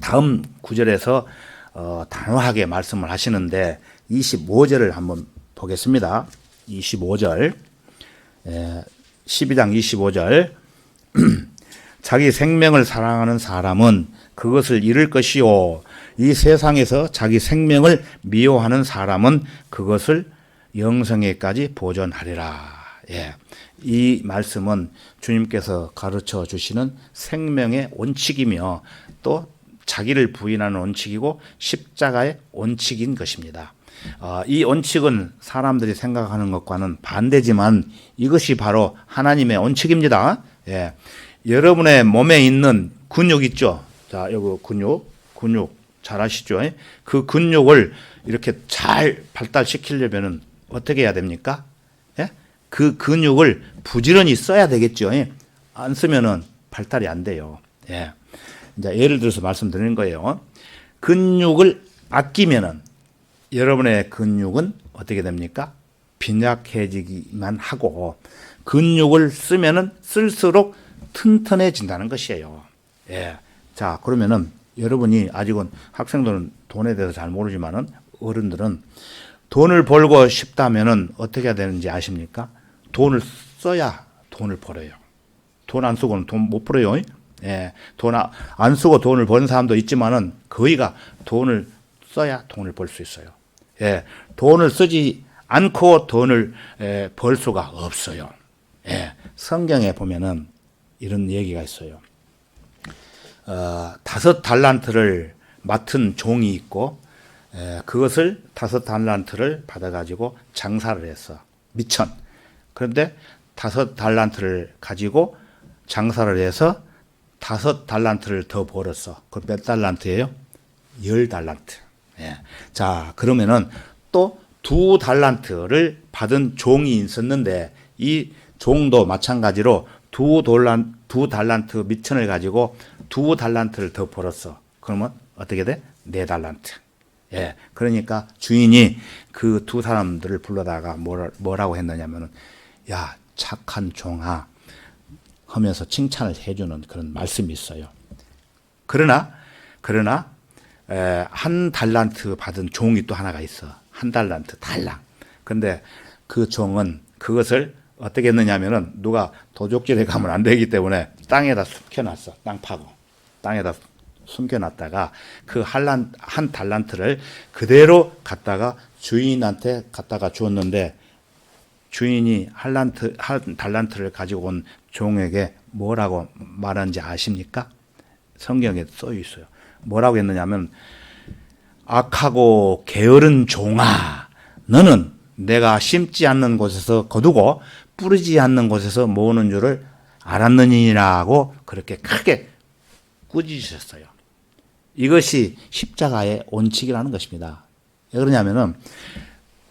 다음 구절에서 단호하게 말씀을 하시는데 25절을 한번 보겠습니다. 25절 12장 25절 자기 생명을 사랑하는 사람은 그것을 잃을 것이요 이 세상에서 자기 생명을 미워하는 사람은 그것을 영생에까지 보존하리라. 예. 이 말씀은 주님께서 가르쳐 주시는 생명의 원칙이며 또 자기를 부인하는 원칙이고 십자가의 원칙인 것입니다. 이 원칙은 사람들이 생각하는 것과는 반대지만 이것이 바로 하나님의 원칙입니다. 예. 여러분의 몸에 있는 근육 있죠? 자, 여기 근육 잘 아시죠? 그 근육을 이렇게 잘 발달시키려면 어떻게 해야 됩니까? 예? 그 근육을 부지런히 써야 되겠죠. 안 쓰면은 발달이 안 돼요. 예. 이제 예를 들어서 말씀드리는 거예요. 근육을 아끼면은 여러분의 근육은 어떻게 됩니까? 빈약해지기만 하고 근육을 쓰면은 쓸수록 튼튼해진다는 것이에요. 예. 자, 그러면은 여러분이 아직은 학생들은 돈에 대해서 잘 모르지만은 어른들은 돈을 벌고 싶다면은 어떻게 해야 되는지 아십니까? 돈을 써야 돈을 벌어요. 돈 안 쓰고는 돈 못 벌어요. 예. 돈 안 쓰고 돈을 버는 사람도 있지만은 거의가 돈을 써야 돈을 벌 수 있어요. 예. 돈을 쓰지 않고 돈을 벌 수가 없어요. 예. 성경에 보면은 이런 얘기가 있어요. 5달란트를 맡은 종이 있고 그것을 5달란트를 받아가지고 장사를 했어. 미천. 그런데 5달란트를 가지고 장사를 해서 5달란트를 더 벌었어. 그 몇 달란트예요? 10달란트. 예. 자, 그러면은 또 2달란트를 받은 종이 있었는데 이 종도 마찬가지로 2달란트 미천을 가지고 2달란트를 더 벌었어. 그러면 어떻게 돼? 4달란트. 예. 그러니까 주인이 그 두 사람들을 불러다가 뭐라고 했느냐면은, 야, 착한 종아, 하면서 칭찬을 해주는 그런 말씀이 있어요. 그러나, 1달란트 받은 종이 또 하나가 있어. 1달란트, 달랑. 근데 그 종은 그것을 어떻게 했느냐면은 누가 도적질에 가면 안 되기 때문에 땅에다 숨겨놨어. 땅 파고. 땅에다 숨겨놨다가 그 한 달란트를 그대로 갖다가 주인한테 갖다가 주었는데 주인이 한 달란트를 가지고 온 종에게 뭐라고 말하는지 아십니까? 성경에 써 있어요. 뭐라고 했느냐면 악하고 게으른 종아, 너는 내가 심지 않는 곳에서 거두고 뿌리지 않는 곳에서 모으는 줄을 알았느니라고 그렇게 크게 꾸짖으셨어요. 이것이 십자가의 원칙이라는 것입니다. 왜 그러냐면은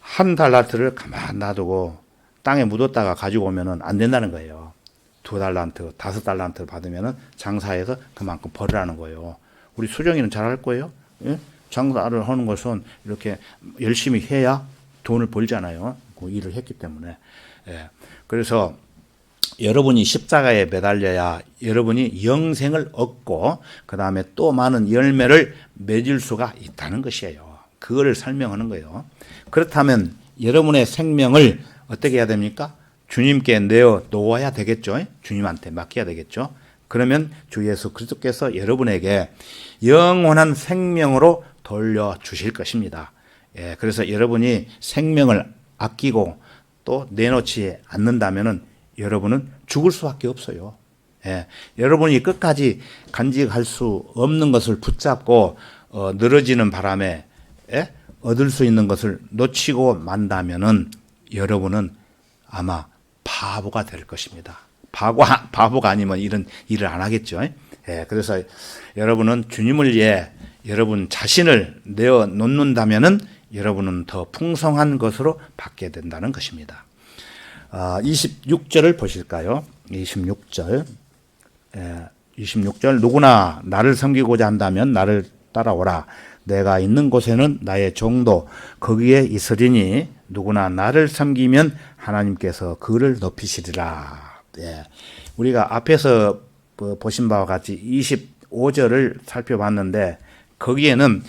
1달란트를 가만 놔두고 땅에 묻었다가 가지고 오면은 안 된다는 거예요. 2달란트, 5달란트를 받으면은 장사해서 그만큼 벌으라는 거예요. 우리 수정이는 잘할 거예요. 예? 장사를 하는 것은 이렇게 열심히 해야 돈을 벌잖아요. 그 일을 했기 때문에. 예. 그래서 여러분이 십자가에 매달려야 여러분이 영생을 얻고 그 다음에 또 많은 열매를 맺을 수가 있다는 것이에요. 그거를 설명하는 거예요. 그렇다면 여러분의 생명을 어떻게 해야 됩니까? 주님께 내어 놓아야 되겠죠. 주님한테 맡겨야 되겠죠. 그러면 주 예수 그리스도께서 여러분에게 영원한 생명으로 돌려주실 것입니다. 예, 그래서 여러분이 생명을 아끼고 또 내놓지 않는다면은 여러분은 죽을 수밖에 없어요. 예, 여러분이 끝까지 간직할 수 없는 것을 붙잡고 늘어지는 바람에 얻을 수 있는 것을 놓치고 만다면은 여러분은 아마 바보가 될 것입니다. 바보가 아니면 이런 일을 안 하겠죠. 예, 그래서 여러분은 주님을 위해 여러분 자신을 내어 놓는다면은 여러분은 더 풍성한 것으로 받게 된다는 것입니다. 26절을 보실까요? 26절. 26절. 누구나 나를 섬기고자 한다면 나를 따라오라. 내가 있는 곳에는 나의 종도 거기에 있으리니 누구나 나를 섬기면 하나님께서 그를 높이시리라. 예. 우리가 앞에서 보신 바와 같이 25절을 살펴봤는데 거기에는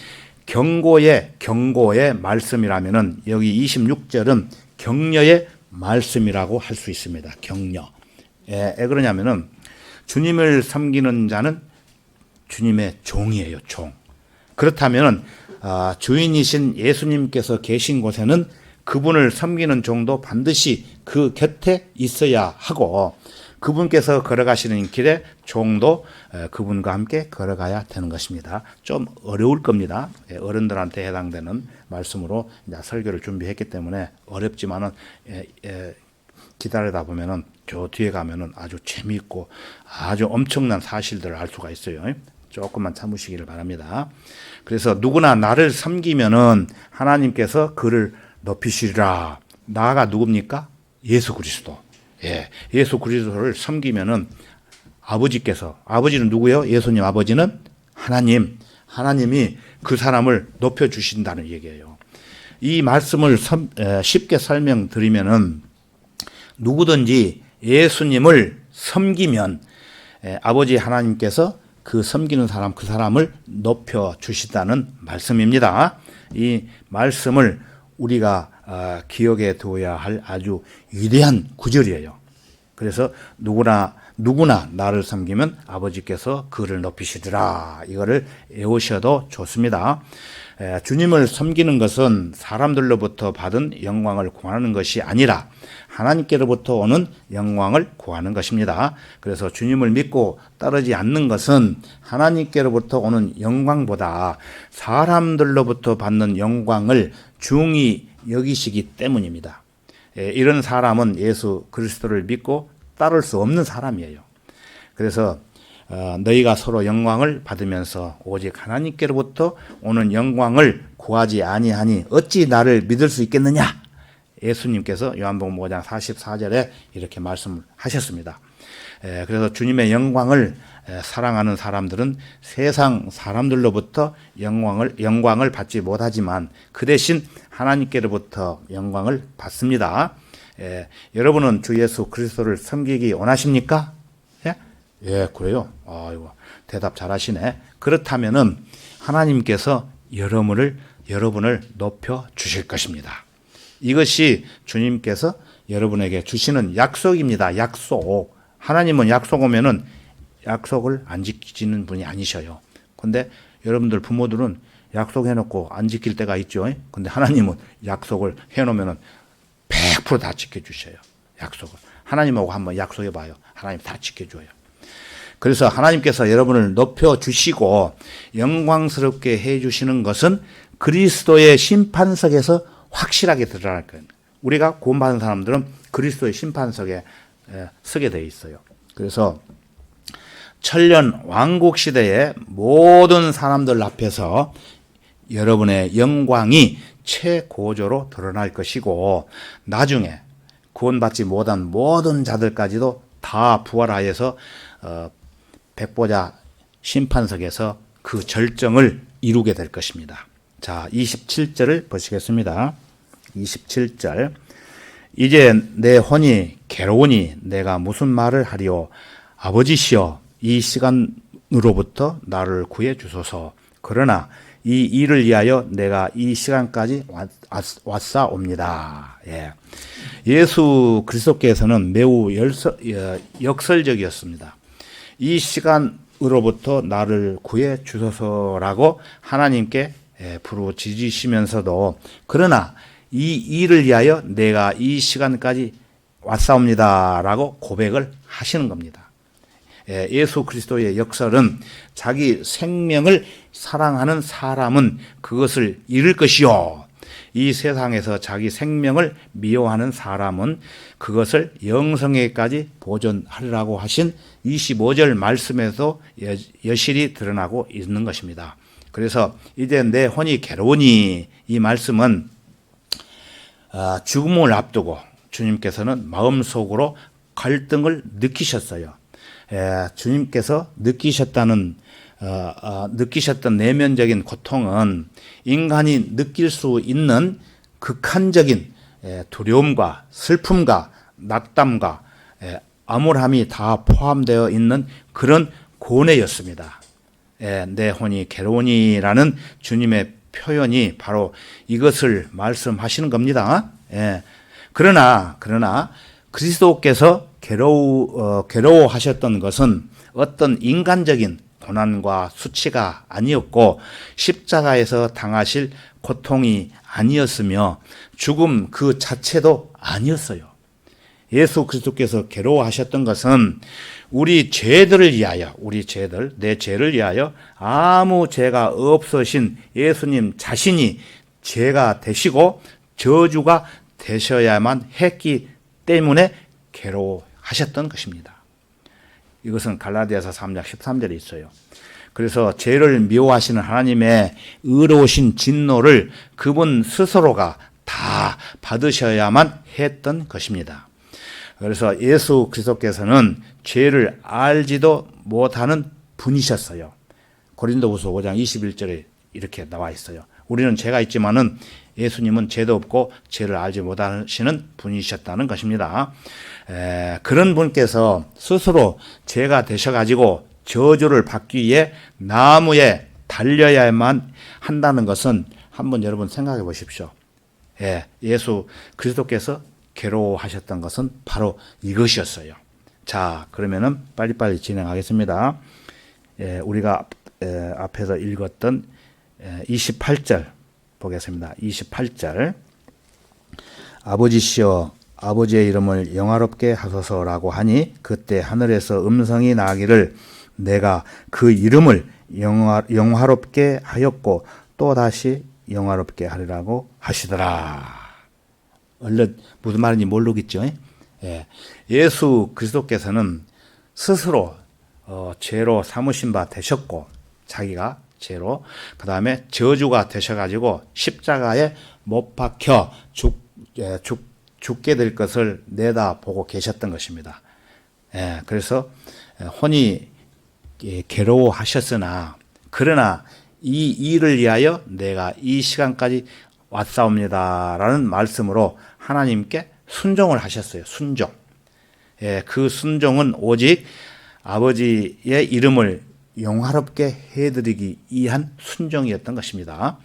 경고의 말씀이라면은 여기 26절은 격려의 말씀이라고 할 수 있습니다. 격려. 왜 그러냐면은 주님을 섬기는 자는 주님의 종이에요. 종. 그렇다면 주인이신 예수님께서 계신 곳에는 그분을 섬기는 종도 반드시 그 곁에 있어야 하고 그분께서 걸어가시는 길에 종도 그분과 함께 걸어가야 되는 것입니다. 좀 어려울 겁니다. 어른들한테 해당되는 말씀으로 이제 설교를 준비했기 때문에 어렵지만은 기다리다 보면은 저 뒤에 가면은 아주 재미있고 아주 엄청난 사실들을 알 수가 있어요. 조금만 참으시기를 바랍니다. 그래서 누구나 나를 섬기면은 하나님께서 그를 높이시리라. 나가 누굽니까? 예수 그리스도. 예수 그리스도를 섬기면은 아버지는 누구예요? 예수님 아버지는 하나님이 그 사람을 높여 주신다는 얘기예요. 이 말씀을 쉽게 설명드리면은 누구든지 예수님을 섬기면 아버지 하나님께서 그 섬기는 사람, 그 사람을 높여 주시다는 말씀입니다. 이 말씀을 우리가 기억해 두어야 할 아주 위대한 구절이에요. 그래서 누구나 나를 섬기면 아버지께서 그를 높이시리라. 이거를 외우셔도 좋습니다. 주님을 섬기는 것은 사람들로부터 받은 영광을 구하는 것이 아니라 하나님께로부터 오는 영광을 구하는 것입니다. 그래서 주님을 믿고 따르지 않는 것은 하나님께로부터 오는 영광보다 사람들로부터 받는 영광을 중히 여기시기 때문입니다. 이런 사람은 예수 그리스도를 믿고 따를 수 없는 사람이에요. 그래서 너희가 서로 영광을 받으면서 오직 하나님께로부터 오는 영광을 구하지 아니하니 어찌 나를 믿을 수 있겠느냐? 예수님께서 요한복음 5장 44절에 이렇게 말씀을 하셨습니다. 그래서 주님의 영광을 사랑하는 사람들은 세상 사람들로부터 영광을 받지 못하지만 그 대신 하나님께로부터 영광을 받습니다. 여러분은 주 예수 그리스도를 섬기기 원하십니까? 예, 그래요. 아이고, 대답 잘하시네. 그렇다면은 하나님께서 여러분을 높여 주실 것입니다. 이것이 주님께서 여러분에게 주시는 약속입니다. 약속. 하나님은 약속 오면은 약속을 안 지키는 분이 아니셔요. 근데 여러분들 부모들은 약속해놓고 안 지킬 때가 있죠. 근데 하나님은 약속을 해놓으면은 100% 다 지켜주셔요. 약속을. 하나님하고 한번 약속해봐요. 하나님 다 지켜줘요. 그래서 하나님께서 여러분을 높여주시고 영광스럽게 해주시는 것은 그리스도의 심판석에서 확실하게 드러날 거예요. 우리가 구원받은 사람들은 그리스도의 심판석에 서게 돼 있어요. 그래서 천년 왕국 시대의 모든 사람들 앞에서 여러분의 영광이 최고조로 드러날 것이고 나중에 구원받지 못한 모든 자들까지도 다 부활하여서 백보자 심판석에서 그 절정을 이루게 될 것입니다. 자, 27절을 보시겠습니다. 27절. 이제 내 혼이 괴로우니 내가 무슨 말을 하리요. 아버지시여 이 시간으로부터 나를 구해 주소서. 그러나 이 일을 위하여 내가 이 시간까지 왔사옵니다. 예수 그리스도께서는 매우 역설적이었습니다. 이 시간으로부터 나를 구해 주소서라고 하나님께 부르짖으시면서도 그러나 이 일을 위하여 내가 이 시간까지 왔사옵니다라고 고백을 하시는 겁니다. 예수 그리스도의 역설은 자기 생명을 사랑하는 사람은 그것을 잃을 것이요. 이 세상에서 자기 생명을 미워하는 사람은 그것을 영생에까지 보존하리라고 하신 25절 말씀에서 여실히 드러나고 있는 것입니다. 그래서 이제 내 혼이 괴로우니 이 말씀은 죽음을 앞두고 주님께서는 마음속으로 갈등을 느끼셨어요. 주님께서 느끼셨던 내면적인 고통은 인간이 느낄 수 있는 극한적인 두려움과 슬픔과 낙담과 암울함이 다 포함되어 있는 그런 고뇌였습니다. 내 혼이 괴로우니라는 주님의 표현이 바로 이것을 말씀하시는 겁니다. 그러나 그리스도께서 괴로워하셨던 것은 어떤 인간적인 고난과 수치가 아니었고 십자가에서 당하실 고통이 아니었으며 죽음 그 자체도 아니었어요. 예수 그리스도께서 괴로워하셨던 것은 우리 죄들을 위하여, 내 죄를 위하여 아무 죄가 없으신 예수님 자신이 죄가 되시고 저주가 되셔야만 했기 때문에 괴로워하셨던 것입니다. 이것은 갈라디아서 3장 13절에 있어요. 그래서 죄를 미워하시는 하나님의 의로우신 진노를 그분 스스로가 다 받으셔야만 했던 것입니다. 그래서 예수 그리스도께서는 죄를 알지도 못하는 분이셨어요. 고린도후서 5장 21절에 이렇게 나와 있어요. 우리는 죄가 있지만은 예수님은 죄도 없고 죄를 알지 못하시는 분이셨다는 것입니다. 그런 분께서 스스로 죄가 되셔가지고 저주를 받기 위해 나무에 달려야만 한다는 것은 한번 여러분 생각해 보십시오. 예수 그리스도께서 괴로워하셨던 것은 바로 이것이었어요. 자, 그러면은 빨리빨리 진행하겠습니다. 우리가 앞에서 읽었던 28절 보겠습니다. 28절. 아버지시여 아버지의 이름을 영화롭게 하소서라고 하니 그때 하늘에서 음성이 나기를 내가 그 이름을 영화롭게 하였고 또다시 영화롭게 하리라고 하시더라. 얼른 무슨 말인지 모르겠죠. 예수 그리스도께서는 스스로 죄로 삼으신 바 되셨고 자기가 죄로 그 다음에 저주가 되셔가지고 십자가에 못 박혀 죽게 될 것을 내다보고 계셨던 것입니다. 그래서 혼이 괴로워하셨으나 그러나 이 일을 위하여 내가 이 시간까지 왔사옵니다라는 말씀으로 하나님께 순종을 하셨어요. 순종. 그 순종은 오직 아버지의 이름을 영화롭게 해드리기 위한 순종이었던 것입니다.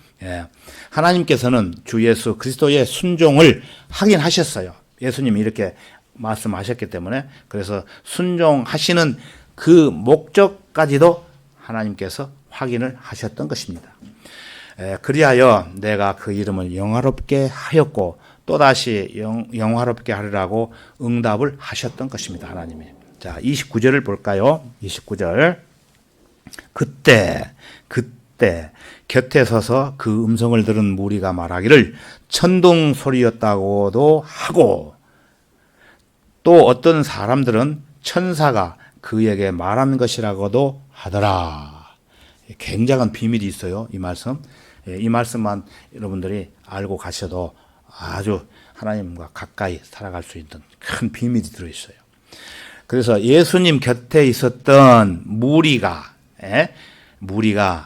하나님께서는 주 예수 그리스도의 순종을 하긴 하셨어요. 예수님이 이렇게 말씀하셨기 때문에 그래서 순종하시는 그 목적까지도 하나님께서 확인을 하셨던 것입니다. 그리하여 내가 그 이름을 영화롭게 하였고 또다시 영화롭게 하리라고 응답을 하셨던 것입니다. 하나님이. 자, 29절을 볼까요? 29절. 그때 곁에 서서 그 음성을 들은 무리가 말하기를 천둥 소리였다고도 하고 또 어떤 사람들은 천사가 그에게 말한 것이라고도 하더라. 굉장한 비밀이 있어요. 이 말씀. 이 말씀만 여러분들이 알고 가셔도 아주 하나님과 가까이 살아갈 수 있는 큰 비밀이 들어있어요. 그래서 예수님 곁에 있었던 무리가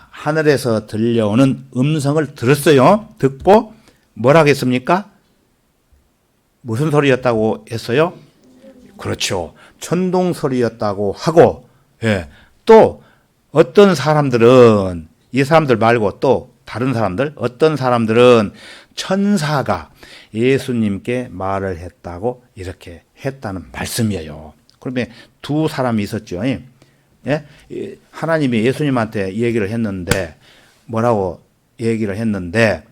하늘에서 들려오는 음성을 들었어요. 듣고 뭐라고 했습니까? 무슨 소리였다고 했어요? 그렇죠. 천둥 소리였다고 하고, 또 어떤 사람들은 이 사람들 말고 또 다른 사람들, 어떤 사람들은 천사가 예수님께 말을 했다고 이렇게 했다는 말씀이에요. 그러면 두 사람이 있었죠. 하나님이 예수님한테 얘기를 했는데 뭐라고 얘기를 했는데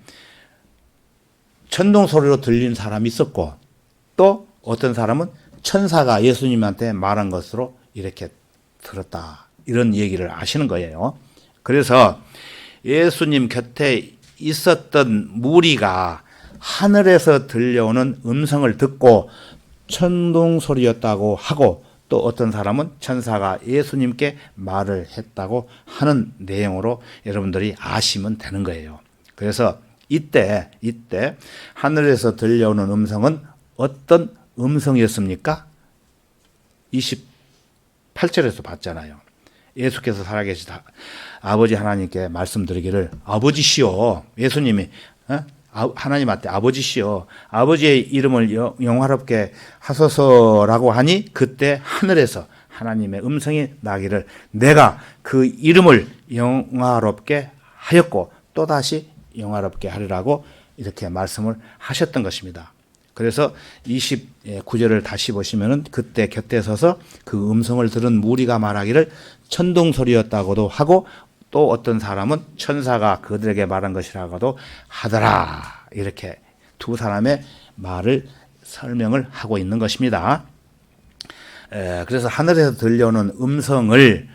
천둥 소리로 들린 사람이 있었고 또 어떤 사람은 천사가 예수님한테 말한 것으로 이렇게 들었다. 이런 얘기를 하시는 거예요. 그래서 예수님 곁에 있었던 무리가 하늘에서 들려오는 음성을 듣고 천둥 소리였다고 하고 또 어떤 사람은 천사가 예수님께 말을 했다고 하는 내용으로 여러분들이 아시면 되는 거예요. 그래서 이때 하늘에서 들려오는 음성은 어떤 음성이었습니까? 28절에서 봤잖아요. 예수께서 살아계시다 아버지 하나님께 말씀드리기를 아버지시여 예수님이 하나님한테 아버지시여 아버지의 이름을 영화롭게 하소서라고 하니 그때 하늘에서 하나님의 음성이 나기를 내가 그 이름을 영화롭게 하였고 또다시 영화롭게 하리라고 이렇게 말씀을 하셨던 것입니다. 그래서 29절을 다시 보시면은 그때 곁에 서서 그 음성을 들은 무리가 말하기를 천둥 소리였다고도 하고 또 어떤 사람은 천사가 그들에게 말한 것이라고도 하더라. 이렇게 두 사람의 말을 설명을 하고 있는 것입니다. 그래서 하늘에서 들려오는 음성을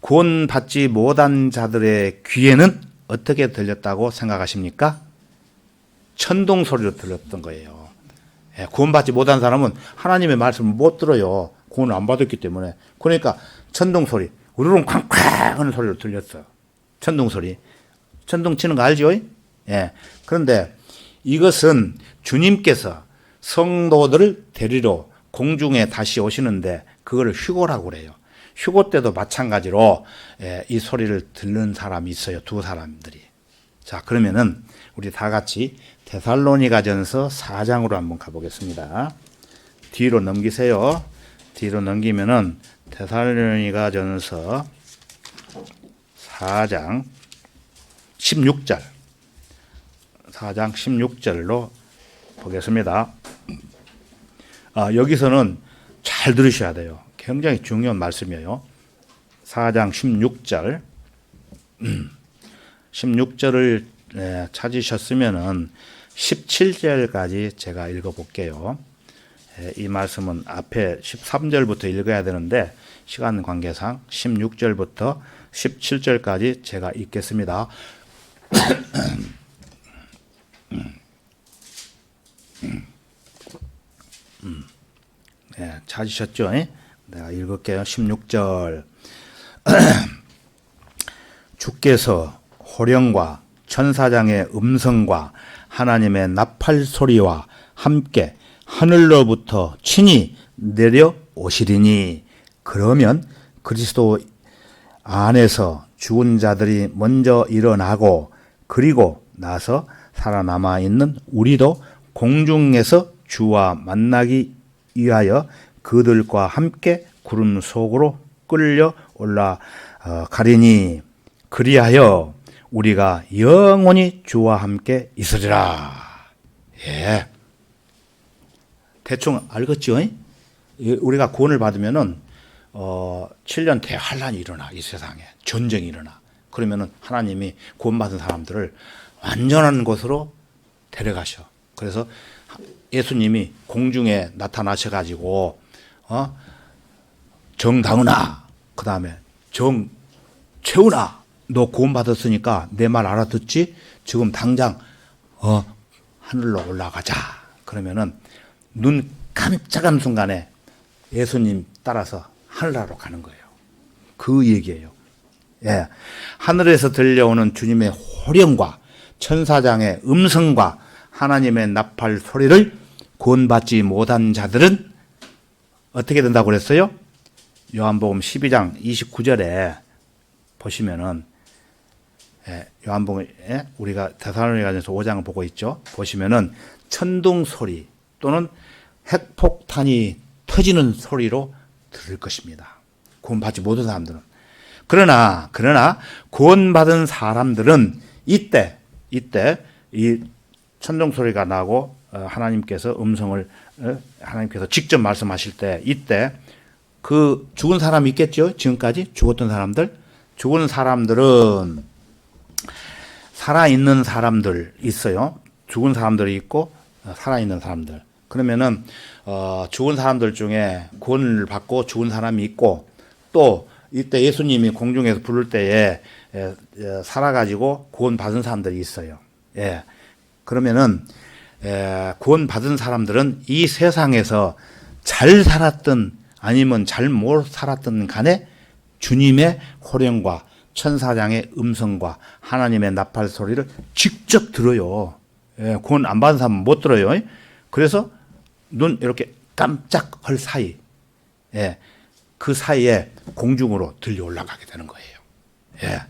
구원받지 못한 자들의 귀에는 어떻게 들렸다고 생각하십니까? 천둥 소리로 들렸던 거예요. 구원받지 못한 사람은 하나님의 말씀을 못 들어요. 구원을 안 받았기 때문에. 그러니까 천둥 소리, 우르릉 쾅쾅 하는 소리로 들렸어요. 천둥 소리. 천둥 치는 거 알죠? 그런데 이것은 주님께서 성도들을 데리러 공중에 다시 오시는데 그거를 휴거라고 그래요. 휴거 때도 마찬가지로 이 소리를 듣는 사람이 있어요. 두 사람들이. 자, 그러면은 우리 다 같이 데살로니가전서 4장으로 한번 가보겠습니다. 뒤로 넘기세요. 뒤로 넘기면은 데살로니가전서 4장 16절. 4장 16절로 보겠습니다. 여기서는 잘 들으셔야 돼요. 굉장히 중요한 말씀이에요. 4장 16절. 16절을 찾으셨으면은 17절까지 제가 읽어볼게요. 이 말씀은 앞에 13절부터 읽어야 되는데 시간 관계상 16절부터 17절까지 제가 읽겠습니다. 찾으셨죠? 내가 읽을게요. 16절. 주께서 호령과 천사장의 음성과 하나님의 나팔 소리와 함께 하늘로부터 친히 내려오시리니 그러면 그리스도 안에서 죽은 자들이 먼저 일어나고 그리고 나서 살아남아 있는 우리도 공중에서 주와 만나기 위하여 그들과 함께 구름 속으로 끌려 올라가리니 그리하여 우리가 영원히 주와 함께 있으리라. 대충 알겠죠? 우리가 구원을 받으면은 7년 대환란이 일어나. 이 세상에 전쟁이 일어나. 그러면은 하나님이 구원받은 사람들을 완전한 곳으로 데려가셔. 그래서 예수님이 공중에 나타나셔가지고 정다은아, 그 다음에 정채훈아, 너 구원받았으니까 내 말 알아듣지? 지금 당장 하늘로 올라가자. 그러면은 눈 깜짝한 순간에 예수님 따라서 하늘나라로 가는 거예요. 그 얘기예요. 하늘에서 들려오는 주님의 호령과 천사장의 음성과 하나님의 나팔 소리를 구원받지 못한 자들은 어떻게 된다고 그랬어요? 요한복음 12장 29절에 보시면은 요한복음 우리가 데살로니가전서 5장을 보고 있죠. 보시면은 천둥 소리 또는 핵폭탄이 터지는 소리로 들을 것입니다. 구원받지 못한 사람들은. 그러나 구원받은 사람들은 이때 이 천둥 소리가 나고 하나님께서 음성을 하나님께서 직접 말씀하실 때 이때 그 죽은 사람이 있겠죠. 지금까지 죽었던 사람들. 죽은 사람들은 살아있는 사람들 있어요. 죽은 사람들이 있고 살아있는 사람들. 그러면은 죽은 사람들 중에 구원을 받고 죽은 사람이 있고 또 이때 예수님이 공중에서 부를 때에 살아가지고 구원 받은 사람들이 있어요. 그러면은 구원 받은 사람들은 이 세상에서 잘 살았든 아니면 잘 못 살았든 간에 주님의 호령과 천사장의 음성과 하나님의 나팔 소리를 직접 들어요. 구원 안 받은 사람은 못 들어요. 그래서 눈 이렇게 깜짝할 사이, 그 사이에 공중으로 들려 올라가게 되는 거예요.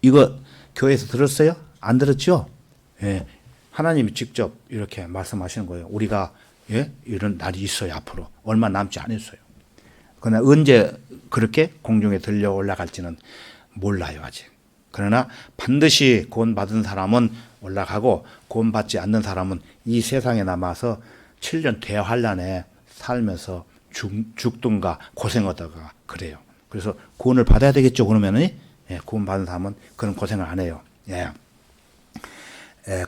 이거 교회에서 들었어요? 안 들었죠? 하나님이 직접 이렇게 말씀하시는 거예요. 우리가 이런 날이 있어요. 앞으로 얼마 남지 않았어요. 그러나 언제 그렇게 공중에 들려 올라갈지는 몰라요 아직. 그러나 반드시 구원받은 사람은 올라가고 구원받지 않는 사람은 이 세상에 남아서 7년 대환란에 살면서 죽든가 고생하다가 그래요. 그래서 구원을 받아야 되겠죠. 그러면은 예, 구원받은 사람은 그런 고생을 안 해요. 예.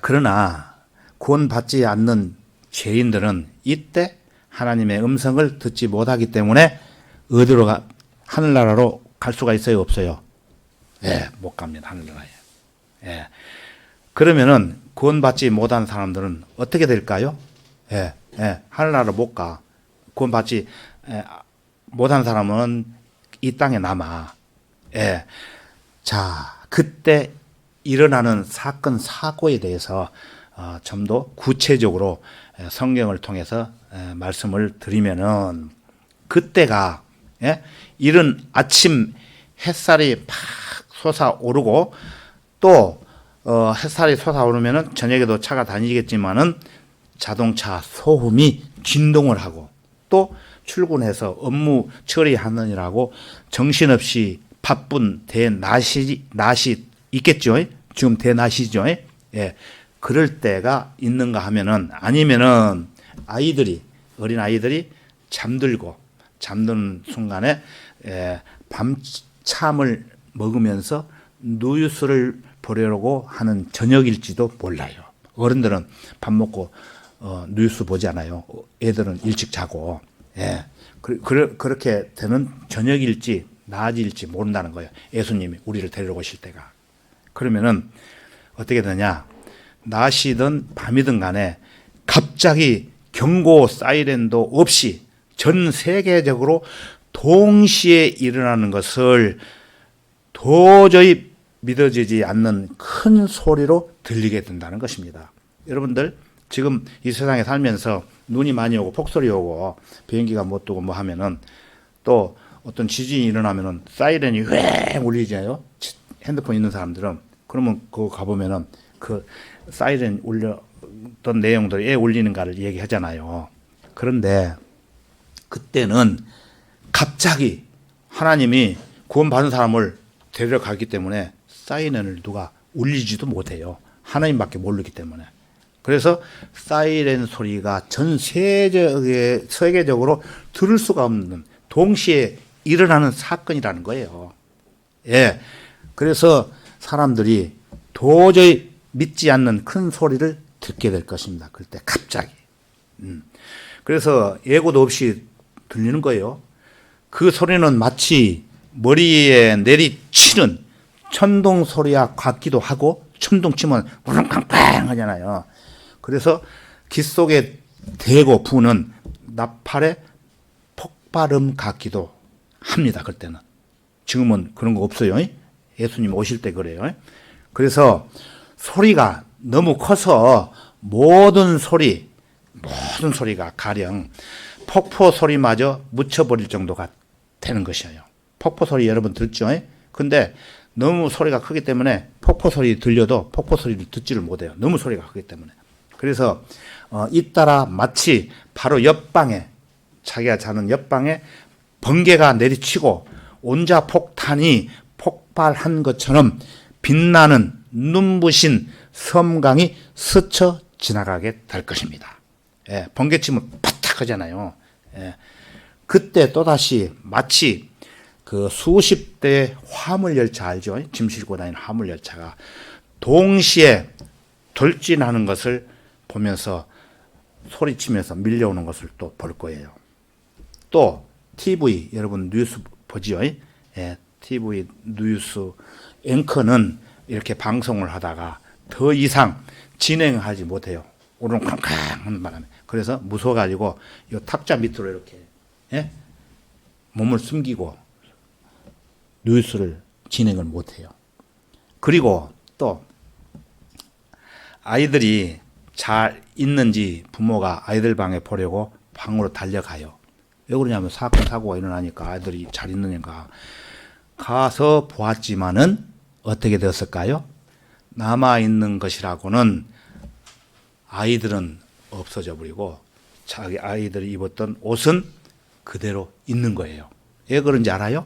그러나 구원받지 않는 죄인들은 이때 하나님의 음성을 듣지 못하기 때문에 어디로 하늘나라로 갈 수가 있어요, 없어요? 예, 못 갑니다, 하늘나라에. 예. 그러면은 구원받지 못한 사람들은 어떻게 될까요? 예, 하늘나라로 못 가. 구원받지 못한 사람은 이 땅에 남아. 예. 자, 그때 일어나는 사건, 사고에 대해서 좀 더 구체적으로 성경을 통해서 말씀을 드리면은 그때가 이른 아침 햇살이 팍 솟아오르고 또 햇살이 솟아오르면은 저녁에도 차가 다니겠지만은 자동차 소음이 진동을 하고 또 출근해서 업무 처리하느라고 정신없이 바쁜 대낮이 있겠죠. 지금 대낮이죠. 예. 그럴 때가 있는가 하면은 아니면은 어린 아이들이 잠드는 순간에 밤참을 먹으면서 뉴스를 보려고 하는 저녁일지도 몰라요. 어른들은 밥 먹고 뉴스 보지 않아요. 애들은 일찍 자고. 예. 그렇게 되는 저녁일지 낮일지 모른다는 거예요. 예수님이 우리를 데리러 오실 때가. 그러면은 어떻게 되냐? 낮이든 밤이든 간에 갑자기 경고 사이렌도 없이 전 세계적으로 동시에 일어나는 것을 도저히 믿어지지 않는 큰 소리로 들리게 된다는 것입니다. 여러분들 지금 이 세상에 살면서 눈이 많이 오고 폭설이 오고 비행기가 못 뜨고 뭐 하면은 또 어떤 지진이 일어나면은 사이렌이 왜 울리잖아요. 핸드폰 있는 사람들은. 그러면 그거 가보면은 그 사이렌 울렸던 내용들이 왜 울리는가를 얘기하잖아요. 그런데 그때는 갑자기 하나님이 구원받은 사람을 데려가기 때문에 사이렌을 누가 울리지도 못해요. 하나님밖에 모르기 때문에. 그래서 사이렌 소리가 전 세계적으로 들을 수가 없는 동시에 일어나는 사건이라는 거예요. 예. 그래서 사람들이 도저히 믿지 않는 큰 소리를 듣게 될 것입니다. 그때 갑자기. 그래서 예고도 없이 들리는 거예요. 그 소리는 마치 머리에 내리치는 천둥 소리와 같기도 하고 천둥 치면 우렁쾅쾅 하잖아요. 그래서 귀 속에 대고 부는 나팔의 폭발음 같기도 합니다. 그때는. 지금은 그런 거 없어요. 예수님 오실 때 그래요. 그래서 소리가 너무 커서 모든 소리가 가령 폭포 소리마저 묻혀버릴 정도가 되는 것이에요. 폭포 소리 여러분 듣죠? 근데 너무 소리가 크기 때문에 폭포 소리 들려도 폭포 소리를 듣지를 못해요. 너무 소리가 크기 때문에. 그래서 잇따라 마치 바로 옆방에 자기가 자는 옆방에 번개가 내리치고 온자 폭탄이 폭발한 것처럼 빛나는 눈부신 섬광이 스쳐 지나가게 될 것입니다. 예, 번개 치면 파탁 하잖아요. 예, 그때 또다시 마치 그 수십 대의 화물열차 알죠? 짐 싣고 다니는 화물열차가 동시에 돌진하는 것을 보면서 소리치면서 밀려오는 것을 또 볼 거예요. 또 TV 여러분 뉴스 보지요? 예, TV 뉴스 앵커는 이렇게 방송을 하다가 더 이상 진행하지 못해요. 오르렁쾅쾅 하는 바람에. 그래서 무서워가지고 이 탁자 밑으로 이렇게 몸을 숨기고 뉴스를 진행을 못해요. 그리고 또 아이들이 잘 있는지 부모가 아이들 방에 보려고 방으로 달려가요. 왜 그러냐면 사건 사고가 일어나니까 아이들이 잘 있느냐가 가서 보았지만은 어떻게 되었을까요? 남아있는 것이라고는 아이들은 없어져 버리고 자기 아이들이 입었던 옷은 그대로 있는 거예요. 왜 그런지 알아요?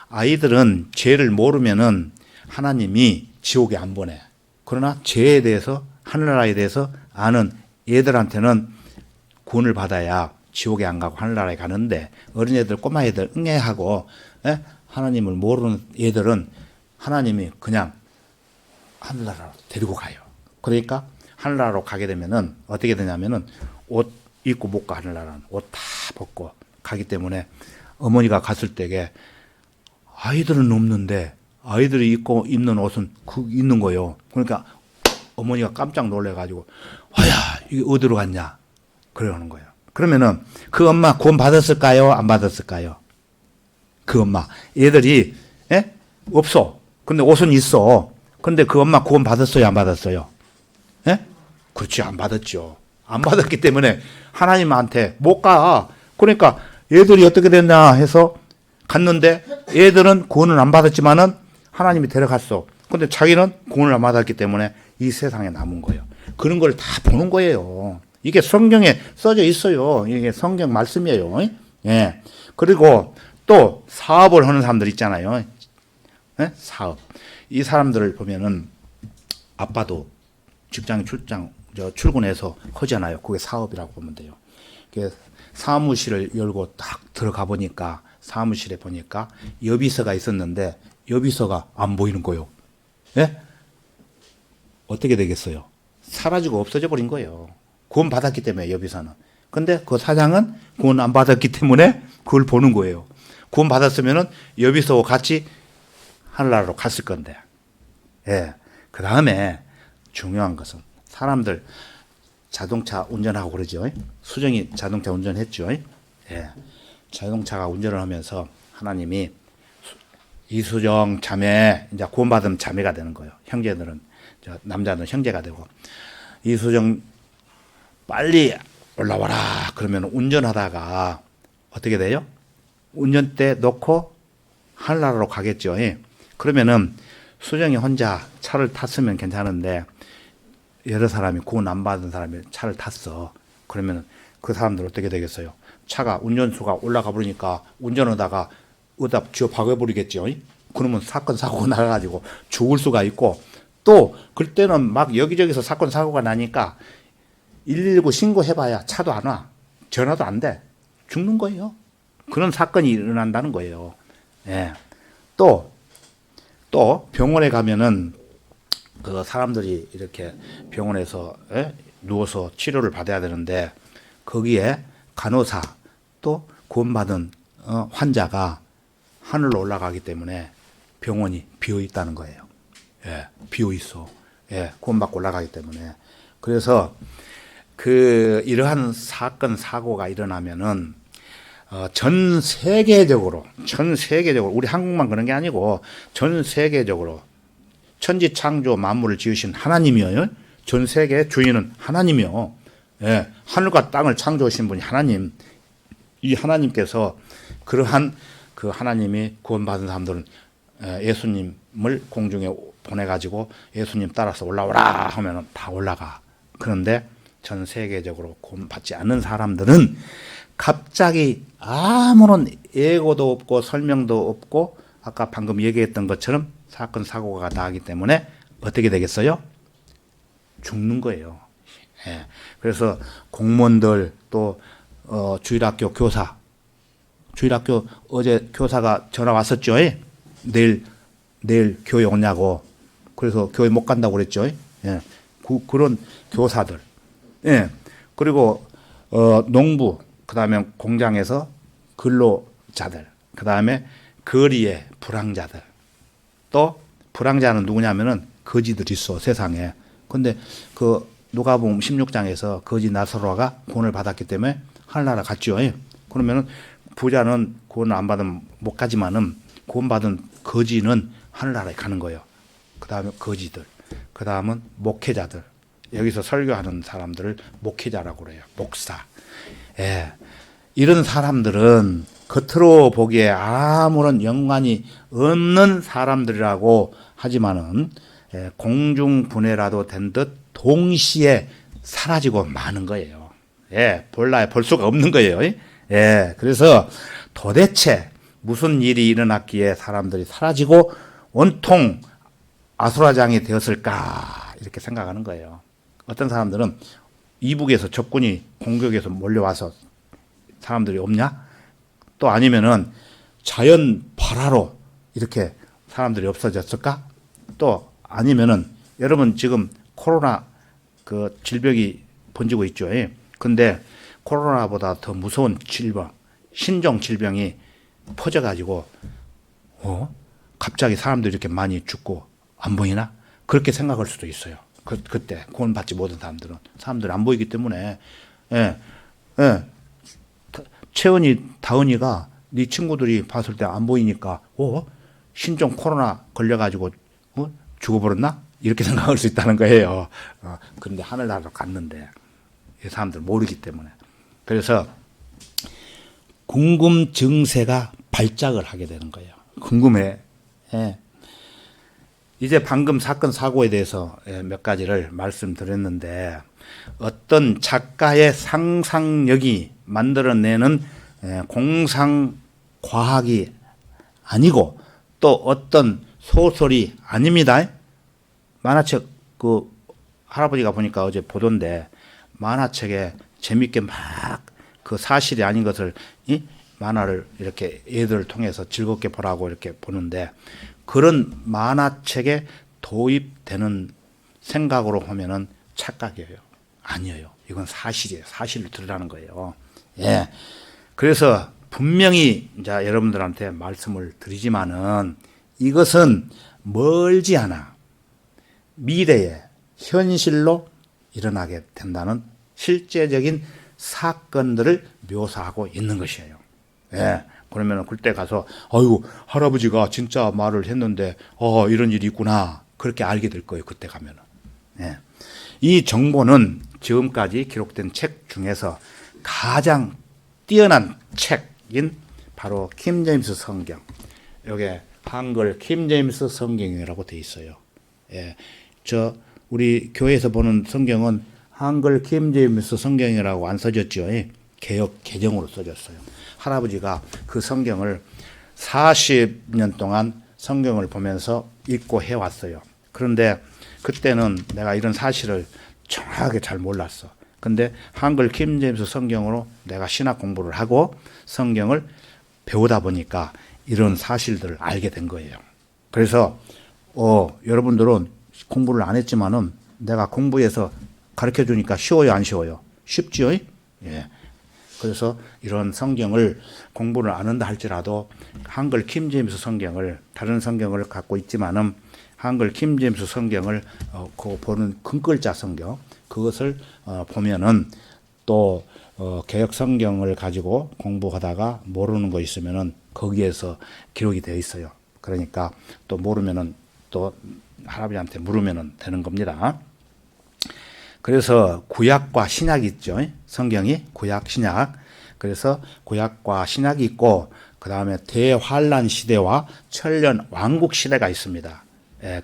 아이들은 죄를 모르면은 하나님이 지옥에 안 보내. 그러나 죄에 대해서 하늘나라에 대해서 아는 얘들한테는 구원을 받아야 지옥에 안 가고 하늘나라에 가는데 어린애들 꼬마 애들 응애하고 하나님을 모르는 애들은 하나님이 그냥 하늘나라로 데리고 가요. 그러니까 하늘나라로 가게 되면은 어떻게 되냐면은 옷 입고 못 가. 하늘나라는 옷 다 벗고 가기 때문에 어머니가 갔을 때에 아이들은 없는데 아이들이 입고 입는 옷은 있는 거예요. 그러니까 어머니가 깜짝 놀래가지고 와야 이게 어디로 갔냐 그러는 거예요. 그러면은 그 엄마 구원 받았을까요? 안 받았을까요? 그 엄마 얘들이 없어. 근데 옷은 있어. 근데 그 엄마 구원 받았어요? 안 받았어요? 그렇지, 안 받았죠. 안 받았기 때문에 하나님한테 못 가. 그러니까 얘들이 어떻게 됐냐 해서 갔는데 얘들은 구원을 안 받았지만은 하나님이 데려갔어. 근데 자기는 구원을 안 받았기 때문에 이 세상에 남은 거예요. 그런 걸 다 보는 거예요. 이게 성경에 써져 있어요. 이게 성경 말씀이에요. 예. 그리고 또 사업을 하는 사람들 있잖아요. 사업. 이 사람들을 보면은 아빠도 직장에 출근해서 하잖아요. 그게 사업이라고 보면 돼요. 사무실을 열고 딱 들어가 보니까 사무실에 보니까 여비서가 있었는데 여비서가 안 보이는 거예요. 예? 어떻게 되겠어요? 사라지고 없어져 버린 거예요. 구원 받았기 때문에 여비서는. 근데 그 사장은 구원 안 받았기 때문에 그걸 보는 거예요. 구원 받았으면은 여비서와 같이 하늘나라로 갔을 건데. 예. 그 다음에 중요한 것은 사람들 자동차 운전하고 그러죠. 수정이 자동차 운전했죠. 예. 자동차가 운전을 하면서 하나님이 이수정 자매, 이제 구원받은 자매가 되는 거예요. 형제들은, 남자는 형제가 되고. 이수정 빨리 올라와라. 그러면 운전하다가 어떻게 돼요? 운전대 놓고 하늘나라로 가겠죠. 그러면은 수정이 혼자 차를 탔으면 괜찮은데 여러 사람이 구원 안 받은 사람이 차를 탔어. 그러면 그 사람들 어떻게 되겠어요? 차가 운전수가 올라가 버리니까 운전하다가 어디다 쥐어 박아버리겠죠. 그러면 사건 사고가 나가지고 죽을 수가 있고 또 그때는 막 여기저기서 사건 사고가 나니까 119 신고해봐야 차도 안 와. 전화도 안 돼. 죽는 거예요. 그런 사건이 일어난다는 거예요. 예. 또 병원에 가면은 그 사람들이 이렇게 병원에서 누워서 치료를 받아야 되는데 거기에 간호사 또 구원받은 환자가 하늘로 올라가기 때문에 병원이 비어 있다는 거예요. 예, 비어 있어. 예, 구원받고 올라가기 때문에. 그래서 이러한 사건 사고가 일어나면은 전 세계적으로 우리 한국만 그런 게 아니고 전 세계적으로 천지 창조 만물을 지으신 하나님이요. 전 세계의 주인은 하나님이요. 예, 하늘과 땅을 창조하신 분이 하나님. 이 하나님께서 그러한 그 하나님이 구원받은 사람들은 예수님을 공중에 보내가지고 예수님 따라서 올라오라 하면 다 올라가. 그런데 전 세계적으로 구원받지 않는 사람들은 갑자기 아무런 예고도 없고 설명도 없고 아까 방금 얘기했던 것처럼 사건 사고가 나기 때문에 어떻게 되겠어요? 죽는 거예요. 예. 그래서 공무원들 또 주일학교 교사, 주일학교 어제 교사가 전화 왔었죠. 내일 교회 오냐고. 그래서 교회 못 간다고 그랬죠. 예. 그런 교사들. 예. 그리고 농부, 그다음에 공장에서 근로자들, 그다음에 거리의 불황자들. 또 불황자는 누구냐면은 거지들 있어 세상에. 근데 그 누가복음 16장에서 거지 나사로가 구원을 받았기 때문에 하늘나라 갔죠. 그러면은 부자는 구원을 안 받으면 못 가지만은 구원받은 거지는 하늘나라에 가는 거예요. 그다음에 거지들, 그다음은 목회자들. 여기서 설교하는 사람들을 목회자라고 그래요. 목사. 예. 이런 사람들은 겉으로 보기에 아무런 연관이 없는 사람들이라고 하지만은 공중분해라도 된 듯 동시에 사라지고 마는 거예요. 예, 볼 수가 없는 거예요. 예, 그래서 도대체 무슨 일이 일어났기에 사람들이 사라지고 온통 아수라장이 되었을까 이렇게 생각하는 거예요. 어떤 사람들은 이북에서 적군이 공격해서 몰려와서 사람들이 없냐? 또 아니면은 자연 발화로 이렇게 사람들이 없어졌을까? 또 아니면은 여러분 지금 코로나 그 질병이 번지고 있죠. 근데 코로나보다 더 무서운 질병, 신종 질병이 퍼져가지고 갑자기 사람들이 이렇게 많이 죽고 안 보이나? 그렇게 생각할 수도 있어요. 그때 구원받지 못한 사람들이 안 보이기 때문에 채은이 다은이가 네 친구들이 봤을 때 안 보이니까 신종 코로나 걸려가지고 죽어버렸나? 이렇게 생각할 수 있다는 거예요. 그런데 하늘나라로 갔는데 이 사람들 모르기 때문에. 그래서 궁금 증세가 발작을 하게 되는 거예요. 궁금해. 이제 방금 사건 사고에 대해서 몇 가지를 말씀드렸는데 어떤 작가의 상상력이 만들어내는 공상 과학이 아니고 또 어떤 소설이 아닙니다. 만화책 그 할아버지가 보니까 어제 보던데 만화책에 재밌게 막 그 사실이 아닌 것을 만화를 이렇게 애들을 통해서 즐겁게 보라고 이렇게 보는데 그런 만화책에 도입되는 생각으로 하면은 착각이에요. 아니에요. 이건 사실이에요. 사실로 드러나는 거예요. 그래서 분명히 이제 여러분들한테 말씀을 드리지만은 이것은 멀지 않아 미래에 현실로 일어나게 된다는 실제적인 사건들을 묘사하고 있는 것이에요. 그러면 그때 가서 아이고 할아버지가 진짜 말을 했는데 이런 일이 있구나 그렇게 알게 될 거예요. 그때 가면은. 이 정보는 지금까지 기록된 책 중에서 가장 뛰어난 책인 바로 킹 제임스 성경. 여기에 한글 킹 제임스 성경이라고 돼 있어요. 우리 교회에서 보는 성경은 한글 킹 제임스 성경이라고 안 써졌죠. 개역 개정으로 써졌어요. 할아버지가 그 성경을 40년 동안 성경을 보면서 읽고 해왔어요. 그런데 그때는 내가 이런 사실을 정확하게 잘 몰랐어. 근데 한글 킹 제임스 성경으로 내가 신학 공부를 하고 성경을 배우다 보니까 이런 사실들을 알게 된 거예요. 그래서 여러분들은 공부를 안 했지만은 내가 공부해서 가르쳐 주니까 쉬워요, 안 쉬워요? 쉽지요? 그래서 이런 성경을 공부를 안 한다 할지라도 한글 킹 제임스 성경을 다른 성경을 갖고 있지만은 한글 킹 제임스 성경을 그 보는 큰글자 성경 그것을 보면은 또 개역 성경을 가지고 공부하다가 모르는 거 있으면은 거기에서 기록이 되어 있어요. 그러니까 또 모르면은 또 할아버지한테 물으면은 되는 겁니다. 그래서 구약과 신약이 있죠. 성경이 구약, 신약. 그래서 구약과 신약이 있고 그 다음에 대환란 시대와 천년 왕국 시대가 있습니다.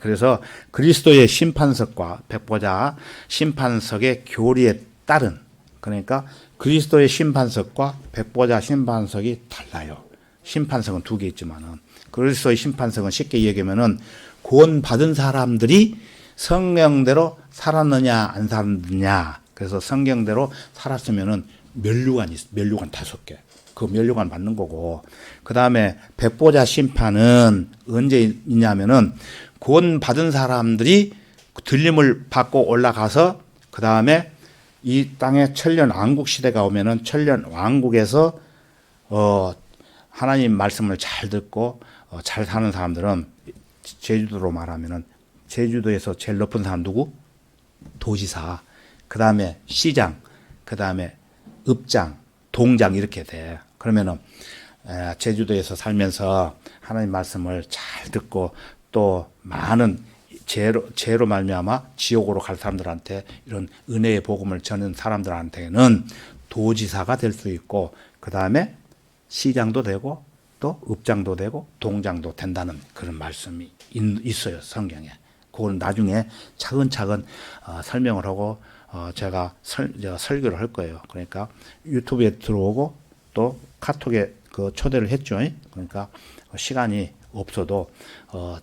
그래서 그리스도의 심판석과 백보자 심판석의 교리에 따른 그러니까 그리스도의 심판석과 백보자 심판석이 달라요. 심판석은 두 개 있지만은 그리스도의 심판석은 쉽게 얘기하면은 구원받은 사람들이 성경대로 살았느냐 안 살았느냐. 그래서 성경대로 살았으면은 면류관 5개. 그 면류관 받는 거고. 그다음에 백보자 심판은 언제 있냐면은 구원받은 사람들이 들림을 받고 올라가서 그다음에 이 땅에 천년 왕국 시대가 오면은 천년 왕국에서 하나님 말씀을 잘 듣고 잘 사는 사람들은 제주도로 말하면은 제주도에서 제일 높은 사람 누구? 도지사. 그 다음에 시장. 그 다음에 읍장, 동장 이렇게 돼. 그러면은 제주도에서 살면서 하나님 말씀을 잘 듣고 또 많은 죄로 말미암아 지옥으로 갈 사람들한테 이런 은혜의 복음을 전하는 사람들한테는 도지사가 될 수 있고 그 다음에 시장도 되고 또 읍장도 되고 동장도 된다는 그런 말씀이 있어요. 성경에. 그건 나중에 차근차근 설명을 하고 제가 설교를 할 거예요. 그러니까 유튜브에 들어오고 또 카톡에 그 초대를 했죠. 그러니까 시간이 없어도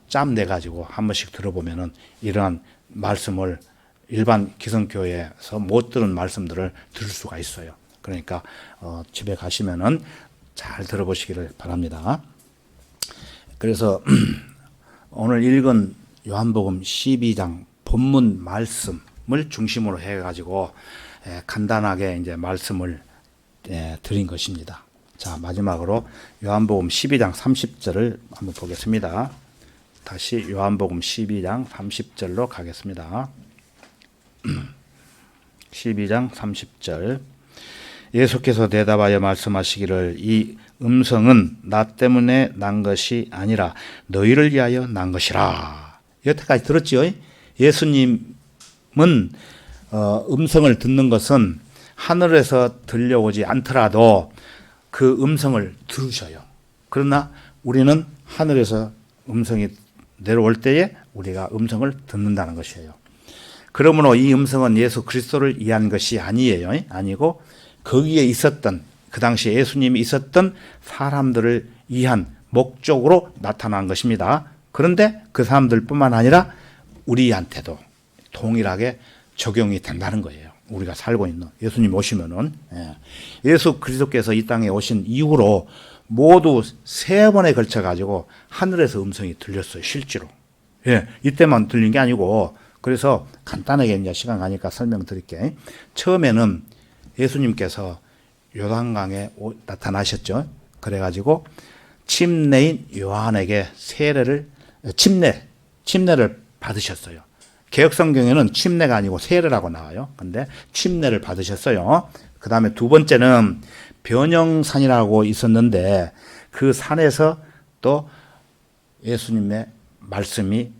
짬 내 가지고 한 번씩 들어보면은 이러한 말씀을 일반 기성교회에서 못 들은 말씀들을 들을 수가 있어요. 그러니까 집에 가시면은 잘 들어보시기를 바랍니다. 그래서 오늘 읽은 요한복음 12장 본문 말씀을 중심으로 해가지고 간단하게 이제 말씀을 드린 것입니다. 자, 마지막으로 요한복음 12장 30절을 한번 보겠습니다. 다시 요한복음 12장 30절로 가겠습니다. 12장 30절. 예수께서 대답하여 말씀하시기를 이 음성은 나 때문에 난 것이 아니라 너희를 위하여 난 것이라. 여태까지 들었지요? 예수님은 음성을 듣는 것은 하늘에서 들려오지 않더라도 그 음성을 들으셔요. 그러나 우리는 하늘에서 음성이 내려올 때에 우리가 음성을 듣는다는 것이에요. 그러므로 이 음성은 예수 그리스도를 위한 것이 아니에요. 아니고 거기에 있었던, 그 당시에 예수님이 있었던 사람들을 위한 목적으로 나타난 것입니다. 그런데 그 사람들뿐만 아니라 우리한테도 동일하게 적용이 된다는 거예요. 우리가 살고 있는 예수님 오시면은. 예수 그리스도께서 이 땅에 오신 이후로 모두 3번에 걸쳐 가지고 하늘에서 음성이 들렸어요. 실제로. 이때만 들린 게 아니고. 그래서 간단하게 이제 시간 가니까 설명드릴게요. 처음에는 예수님께서 요단강에 나타나셨죠. 그래가지고 침례인 요한에게 침례를 받으셨어요. 개혁성경에는 침례가 아니고 세례라고 나와요. 근데 침례를 받으셨어요. 그 다음에 두 번째는 변영산이라고 있었는데 그 산에서 또 예수님의 말씀이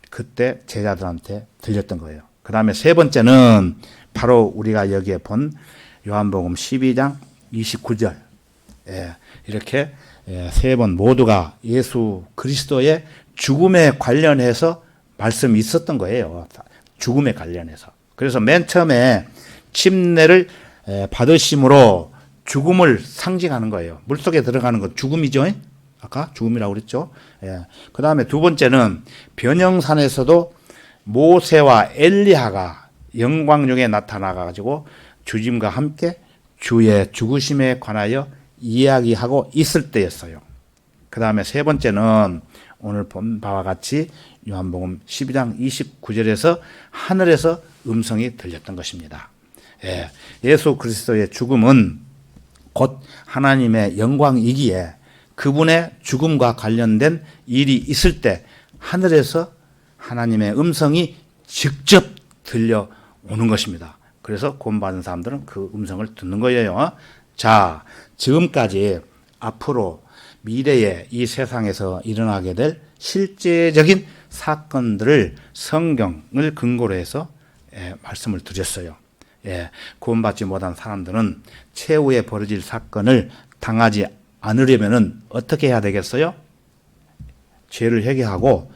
그때 제자들한테 들렸던 거예요. 그 다음에 세 번째는 바로 우리가 여기에 본 요한복음 12장 29절. 이렇게 3번 모두가 예수 그리스도의 죽음에 관련해서 말씀이 있었던 거예요. 죽음에 관련해서. 그래서 맨 처음에 침례를 받으심으로 죽음을 상징하는 거예요. 물속에 들어가는 건 죽음이죠. 아까 죽음이라고 그랬죠. 그 다음에 두 번째는 변영산에서도 모세와 엘리야가 영광 중에 나타나가지고 주님과 함께 주의 죽으심에 관하여 이야기하고 있을 때였어요. 그 다음에 세 번째는 오늘 본 바와 같이 요한복음 12장 29절에서 하늘에서 음성이 들렸던 것입니다. 예수 그리스도의 죽음은 곧 하나님의 영광이기에 그분의 죽음과 관련된 일이 있을 때 하늘에서 하나님의 음성이 직접 들려오는 것입니다. 그래서 구원받은 사람들은 그 음성을 듣는 거예요. 자, 지금까지 앞으로 미래에 이 세상에서 일어나게 될 실제적인 사건들을 성경을 근거로 해서 말씀을 드렸어요. 구원받지 못한 사람들은 최후에 벌어질 사건을 당하지 않으려면 어떻게 해야 되겠어요? 죄를 회개하고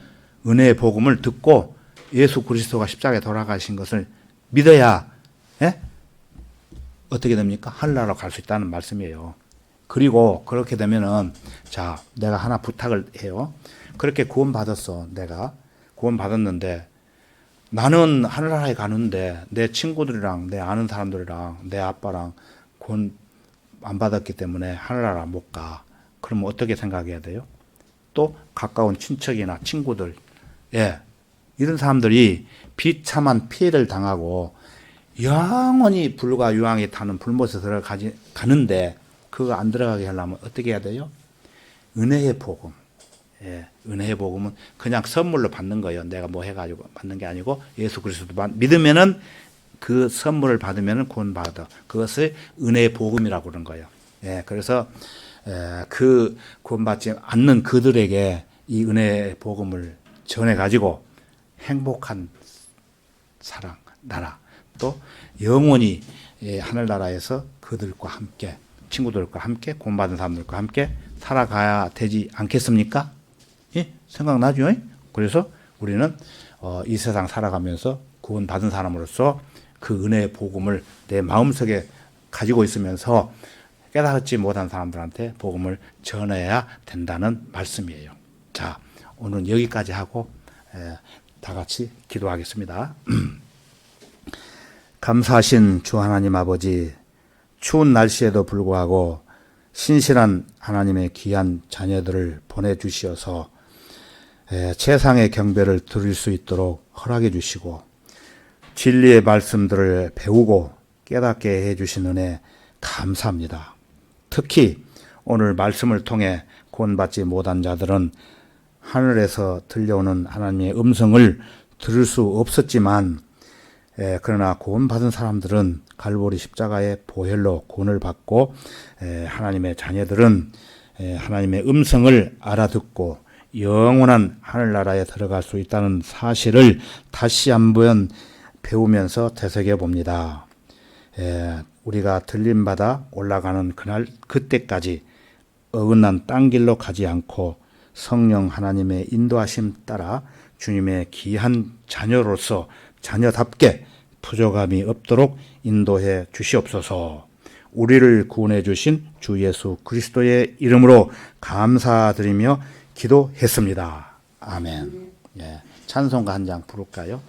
은혜의 복음을 듣고 예수 그리스도가 십자가에 돌아가신 것을 믿어야 어떻게 됩니까? 하늘나라로 갈 수 있다는 말씀이에요. 그리고 그렇게 되면은 자, 내가 하나 부탁을 해요. 그렇게 구원받았어. 내가 구원받았는데 나는 하늘나라에 가는데 내 친구들이랑 내 아는 사람들이랑 내 아빠랑 구원 안 받았기 때문에 하늘나라 못 가. 그러면 어떻게 생각해야 돼요? 또 가까운 친척이나 친구들, 이런 사람들이 비참한 피해를 당하고 영원히 불과 유황이 타는 불못에 들어가는데 그거 안 들어가게 하려면 어떻게 해야 돼요? 은혜의 복음. 은혜의 복음은 그냥 선물로 받는 거예요. 내가 뭐 해가지고 받는 게 아니고 예수 그리스도 믿으면은 그 선물을 받으면은 구원받아. 그것을 은혜의 복음이라고 그러는 거예요. 그래서 그 구원받지 않는 그들에게 이 은혜의 복음을 전해가지고 행복한 사랑, 나라, 또 영원히 하늘나라에서 그들과 함께, 친구들과 함께, 구원받은 사람들과 함께 살아가야 되지 않겠습니까? 생각나죠? 그래서 우리는 이 세상 살아가면서 구원받은 사람으로서 그 은혜의 복음을 내 마음속에 가지고 있으면서 깨닫지 못한 사람들한테 복음을 전해야 된다는 말씀이에요. 자, 오늘 여기까지 하고 다 같이 기도하겠습니다. 감사하신 주 하나님 아버지, 추운 날씨에도 불구하고 신실한 하나님의 귀한 자녀들을 보내주시어서 최상의 경배를 드릴 수 있도록 허락해 주시고 진리의 말씀들을 배우고 깨닫게 해 주신 은혜 감사합니다. 특히 오늘 말씀을 통해 구원받지 못한 자들은 하늘에서 들려오는 하나님의 음성을 들을 수 없었지만 그러나 구원받은 사람들은 갈보리 십자가의 보혈로 구원을 받고 하나님의 자녀들은 하나님의 음성을 알아듣고 영원한 하늘나라에 들어갈 수 있다는 사실을 다시 한번 배우면서 되새겨 봅니다. 우리가 들림받아 올라가는 그날 그때까지 어긋난 딴 길로 가지 않고 성령 하나님의 인도하심 따라 주님의 귀한 자녀로서 자녀답게 부족함이 없도록 인도해 주시옵소서. 우리를 구원해 주신 주 예수 그리스도의 이름으로 감사드리며 기도했습니다. 아멘. 찬송가 한 장 부를까요?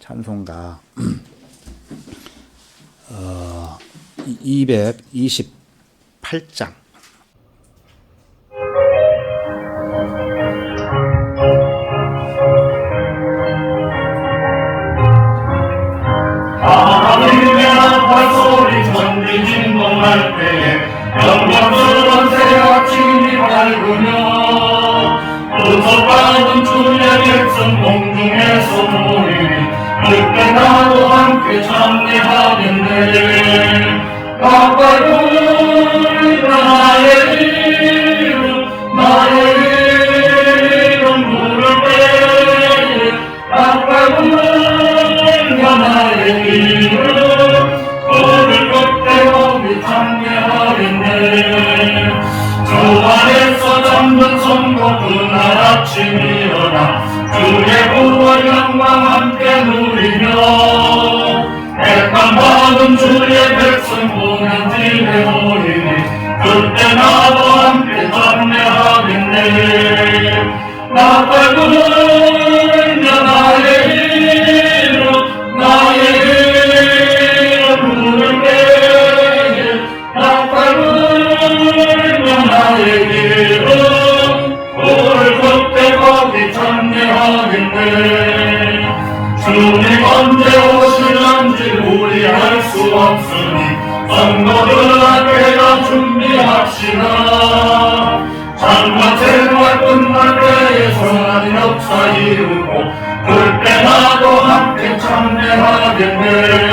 찬송가 228장. 발소리 천지 진동할 때에 영광스러운 새 아침이 밝으며 구속받은 주의 백성 공중에서 모이니 그때 나도 함께 찬미하겠네. 가까이 나의 이름 부를 때에 가까이 나의 이름 오늘 그때 거기 참여하겠네. 주 안에서 잠든 성도 그날 아침 일어나 주의 구원 영광 함께 누리며 택함받은 주의 백성 보는 집에 모이니 그때 나도 함께 참여하겠네. 나팔 불며 나의 이름 부를 때에 나팔 불며 나의 이름 오늘 그때 거기 참여하겠네. 주님 언제 오실런지 우리 알 수 없으니 성도들 함께가 준비합시다. 장과 생활 끝날 때에 선한 역사 이루고 그때 나도 함께 참여하겠네.